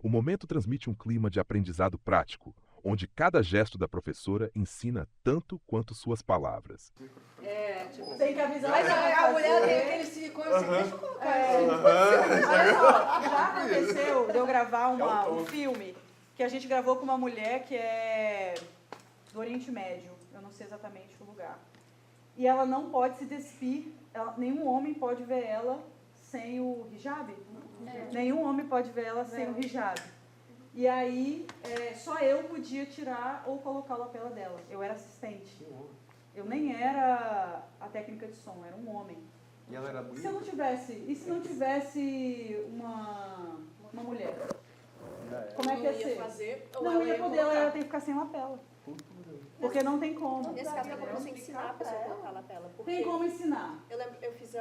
O momento transmite um clima de aprendizado prático, onde cada gesto da professora ensina tanto quanto suas palavras. Tem que avisar. Mas a mulher tem aquele silicone assim, deixa eu colocar Olha só, já aconteceu de eu gravar um filme que a gente gravou com uma mulher que é do Oriente Médio, eu não sei exatamente o lugar. E ela não pode se despir, nenhum homem pode ver ela sem o hijab. Nenhum homem pode ver ela sem o hijab. E aí, só eu podia tirar ou colocar a lapela dela. Eu era assistente. Eu nem era a técnica de som, era um homem. E ela era Se bonita? eu não tivesse, e se não tivesse uma mulher? Como é que ia ser? fazer, ou Não ela ia ia poder, colocar. ela ia ter que ficar sem lapela. Porque não tem como. Nesse caso, eu posso ensinar a pessoa a colocar a lapela. Porque Tem como ensinar. eu lembro, eu fiz,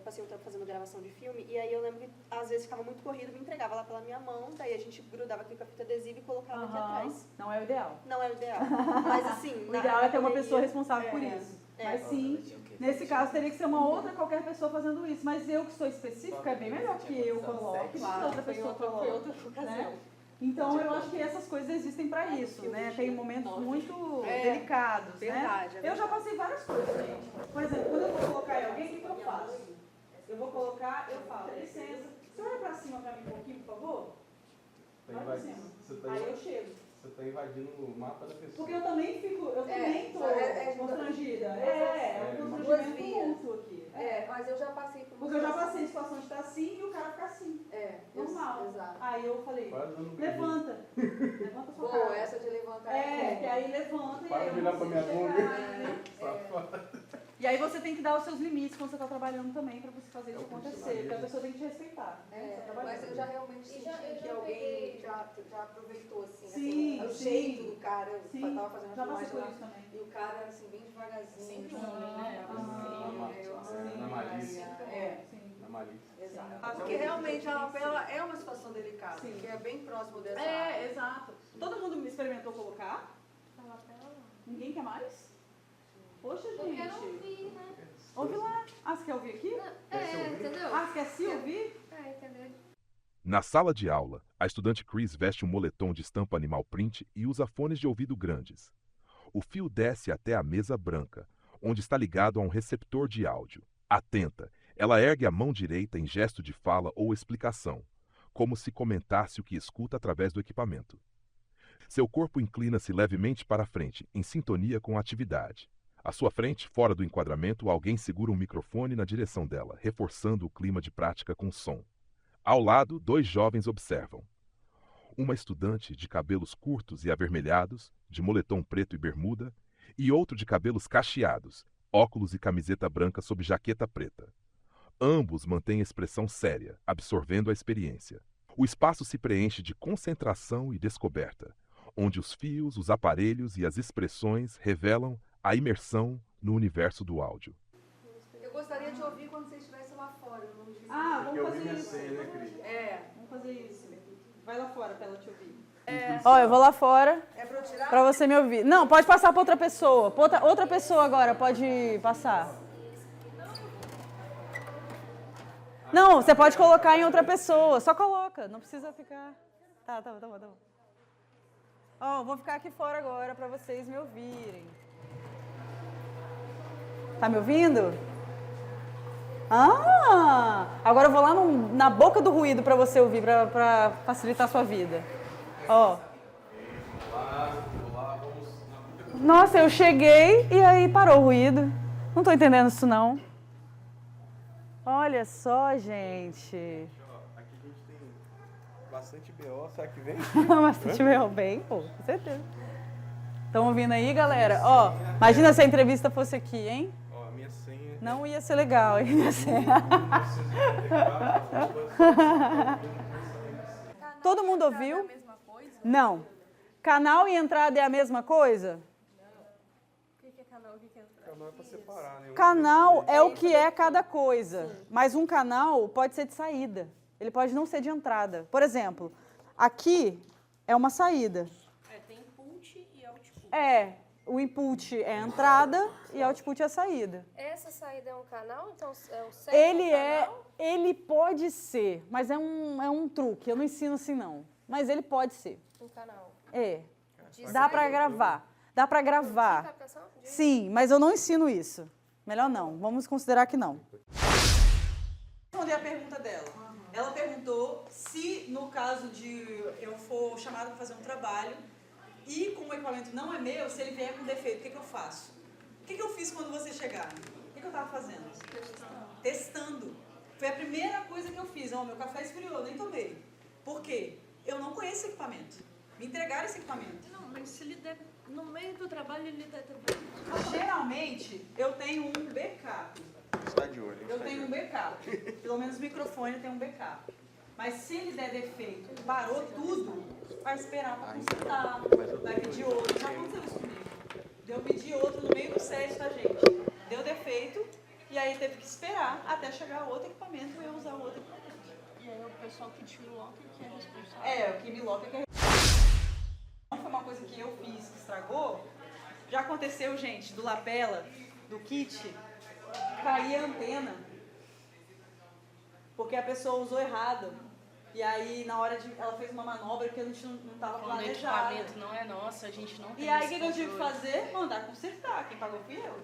passei um tempo fazendo gravação de filme, e aí eu lembro que às vezes ficava muito corrido, me entregava lá pela minha mão, daí a gente grudava aqui com a fita adesiva e colocava aqui atrás. Não é o ideal. Não é o ideal. Mas assim, O ideal é ter uma correria- pessoa responsável por isso. Mas sim, nesse caso teria que ser uma outra qualquer pessoa fazendo isso. Mas eu que sou específica, é bem melhor que eu coloque, que outra pessoa coloque. outra ocasião. Né? Então eu acho que essas coisas existem para isso, né? Tem momentos muito delicados, verdade, né? Eu já passei várias coisas, gente. Por exemplo, quando eu vou colocar em alguém, o que eu faço? Eu vou colocar, eu falo, licença, você olha para cima para mim um pouquinho, por favor? Olha para cima. Aí eu chego. Você está invadindo o mapa da pessoa. Porque eu também tô constrangida. É um duas constrangimento vias. mútuo aqui. Mas eu já passei por Porque eu já passei em situação de estar assim e o cara ficar assim. Normal. Exato. Aí eu falei, Quase não levanta. Levanta sua cara. Boa, essa de levantar Que aí levanta e Para aí de eu olhar não pra minha consigo bunda. chegar, né? E aí você tem que dar os seus limites quando você está trabalhando também para você fazer isso acontecer. Porque a pessoa tem que te respeitar. Né? Você tá mas eu já realmente senti que alguém já aproveitou, assim, Sim, o sim. jeito do cara. Eu Sim, tava fazendo já uma passei por filmagem isso lá, também. e o cara, assim, bem devagarzinho. Sempre homem, né? Na malícia. Sim. Na malícia. Exato. Porque realmente a lapela é uma situação delicada, Sim. que é bem próximo dessa área. Exato. Todo mundo experimentou colocar? Ninguém quer mais? Poxa, Eu gente. quero ouvir, né? Ouve lá. Ah, você quer ouvir aqui? Entendeu? Ah, você quer se ouvir? Entendeu? Na sala de aula, a estudante Chris veste um moletom de estampa animal print e usa fones de ouvido grandes. O fio desce até a mesa branca, onde está ligado a um receptor de áudio. Atenta, ela ergue a mão direita em gesto de fala ou explicação, como se comentasse o que escuta através do equipamento. Seu corpo inclina-se levemente para a frente, em sintonia com a atividade. À sua frente, fora do enquadramento, alguém segura um microfone na direção dela, reforçando o clima de prática com som. Ao lado, 2 jovens observam. Uma estudante de cabelos curtos e avermelhados, de moletom preto e bermuda, e outro de cabelos cacheados, óculos e camiseta branca sob jaqueta preta. Ambos mantêm expressão séria, absorvendo a experiência. O espaço se preenche de concentração e descoberta, onde os fios, os aparelhos e as expressões revelam a imersão no universo do áudio. Eu gostaria de ouvir quando você estivesse lá fora. Eu não disse. Vamos Eu fazer vi minha isso. senha, né, Cris? Vamos fazer isso. Vai lá fora pra ela te ouvir. Ó, eu vou lá fora É pra eu tirar? pra você me ouvir. Não, pode passar pra outra pessoa. Outra pessoa agora, pode passar. Não, você pode colocar em outra pessoa. Só coloca, não precisa ficar... Tá bom. Ó, vou ficar aqui fora agora pra vocês me ouvirem. Tá me ouvindo? Agora eu vou lá na boca do ruído pra você ouvir, pra facilitar a sua vida. Ó. Nossa, eu cheguei e aí parou o ruído. Não tô entendendo isso, não. Olha só, gente. Aqui a gente tem bastante BO, será que vem? Mas se tiver bem, pô, com certeza. Estão ouvindo aí, galera? Ó, imagina se a entrevista fosse aqui, hein? Ó, a minha senha Não ia ser legal, hein? Ia ser... Todo mundo ouviu? Não. Canal e entrada é a mesma coisa? O que é canal? O que é entrada? Canal é pra separar, né? Canal é o que é cada coisa, mas um canal pode ser de saída, ele pode não ser de entrada. Por exemplo, aqui é uma saída. Tem input e output. O input é a entrada e output é a saída. Essa saída é um canal? Então é o certo Ele pode ser, mas é um truque, eu não ensino assim não, mas ele pode ser. um canal. Dá pra gravar. Dá pra gravar. De captação? Sim, mas eu não ensino isso. Melhor não, vamos considerar que não. Responder a pergunta dela. Ela perguntou se, no caso de eu for chamada para fazer um trabalho e como o equipamento não é meu, se ele vier com defeito, o que eu faço? O que eu fiz quando você chegar? O que eu estava fazendo? Testando. Foi a primeira coisa que eu fiz. Meu café esfriou, nem tomei. Por quê? Eu não conheço esse equipamento. Me entregaram esse equipamento. Não, mas se ele der no meio do trabalho, ele der também. Geralmente, eu tenho um backup. Está de olho. Eu tenho um backup. Pelo menos o microfone tem um backup. Mas se ele der defeito, parou tudo, vai esperar para consertar, vai pedir outro. Já aconteceu isso comigo. Deu pedir outro no meio do set, tá, gente? Deu defeito, e aí teve que esperar até chegar outro equipamento e eu usar o outro equipamento. E aí o pessoal que te loca que é responsável. O que me loca que é. Não foi uma coisa que eu fiz que estragou. Já aconteceu, gente, do lapela, do kit, cair a antena. Porque a pessoa usou errado. E aí, na hora de. Ela fez uma manobra que a gente não estava Quando o planejado. equipamento não é nosso, a gente não tem. E aí, o esse que eu tive que controle. fazer? Mandar consertar. Quem pagou fui eu.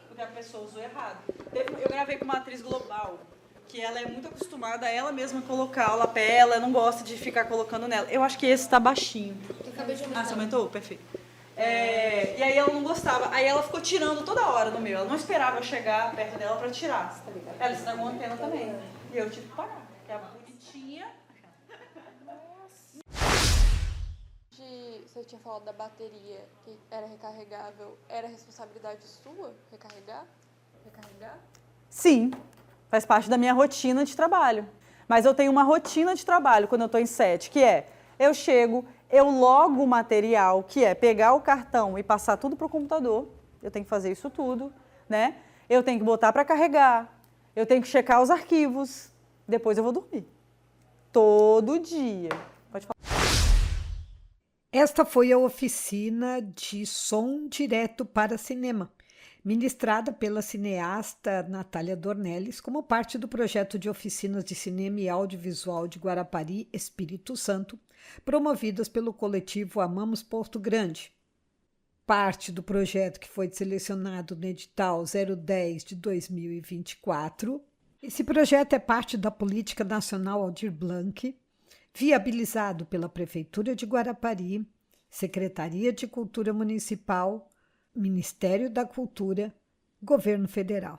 Porque a pessoa usou errado. Eu gravei com uma atriz global, que ela é muito acostumada a ela mesma colocar o lapela, não gosta de ficar colocando nela. Eu acho que esse tá baixinho. Eu acabei de aumentar. Ah, você aumentou? Perfeito. E aí ela não gostava. Aí ela ficou tirando toda hora no meu. Ela não esperava eu chegar perto dela pra tirar. Ela estragou a antena também. E eu tive que pagar. Porque a bonitinha... Você tinha falado da bateria que era recarregável. Era responsabilidade sua recarregar? Sim, faz parte da minha rotina de trabalho. Mas eu tenho uma rotina de trabalho quando eu estou em set, que é, eu chego, eu logo o material, que é pegar o cartão e passar tudo para o computador. Eu tenho que fazer isso tudo, né? Eu tenho que botar para carregar, eu tenho que checar os arquivos, depois eu vou dormir. Todo dia. Pode falar. Esta foi a oficina de som direto para cinema, ministrada pela cineasta Natália Dornelles como parte do projeto de oficinas de cinema e audiovisual de Guarapari, Espírito Santo, promovidas pelo coletivo Amamos Porto Grande. Parte do projeto que foi selecionado no edital 010 de 2024. Esse projeto é parte da Política Nacional Aldir Blanc, viabilizado pela Prefeitura de Guarapari, Secretaria de Cultura Municipal, Ministério da Cultura, Governo Federal.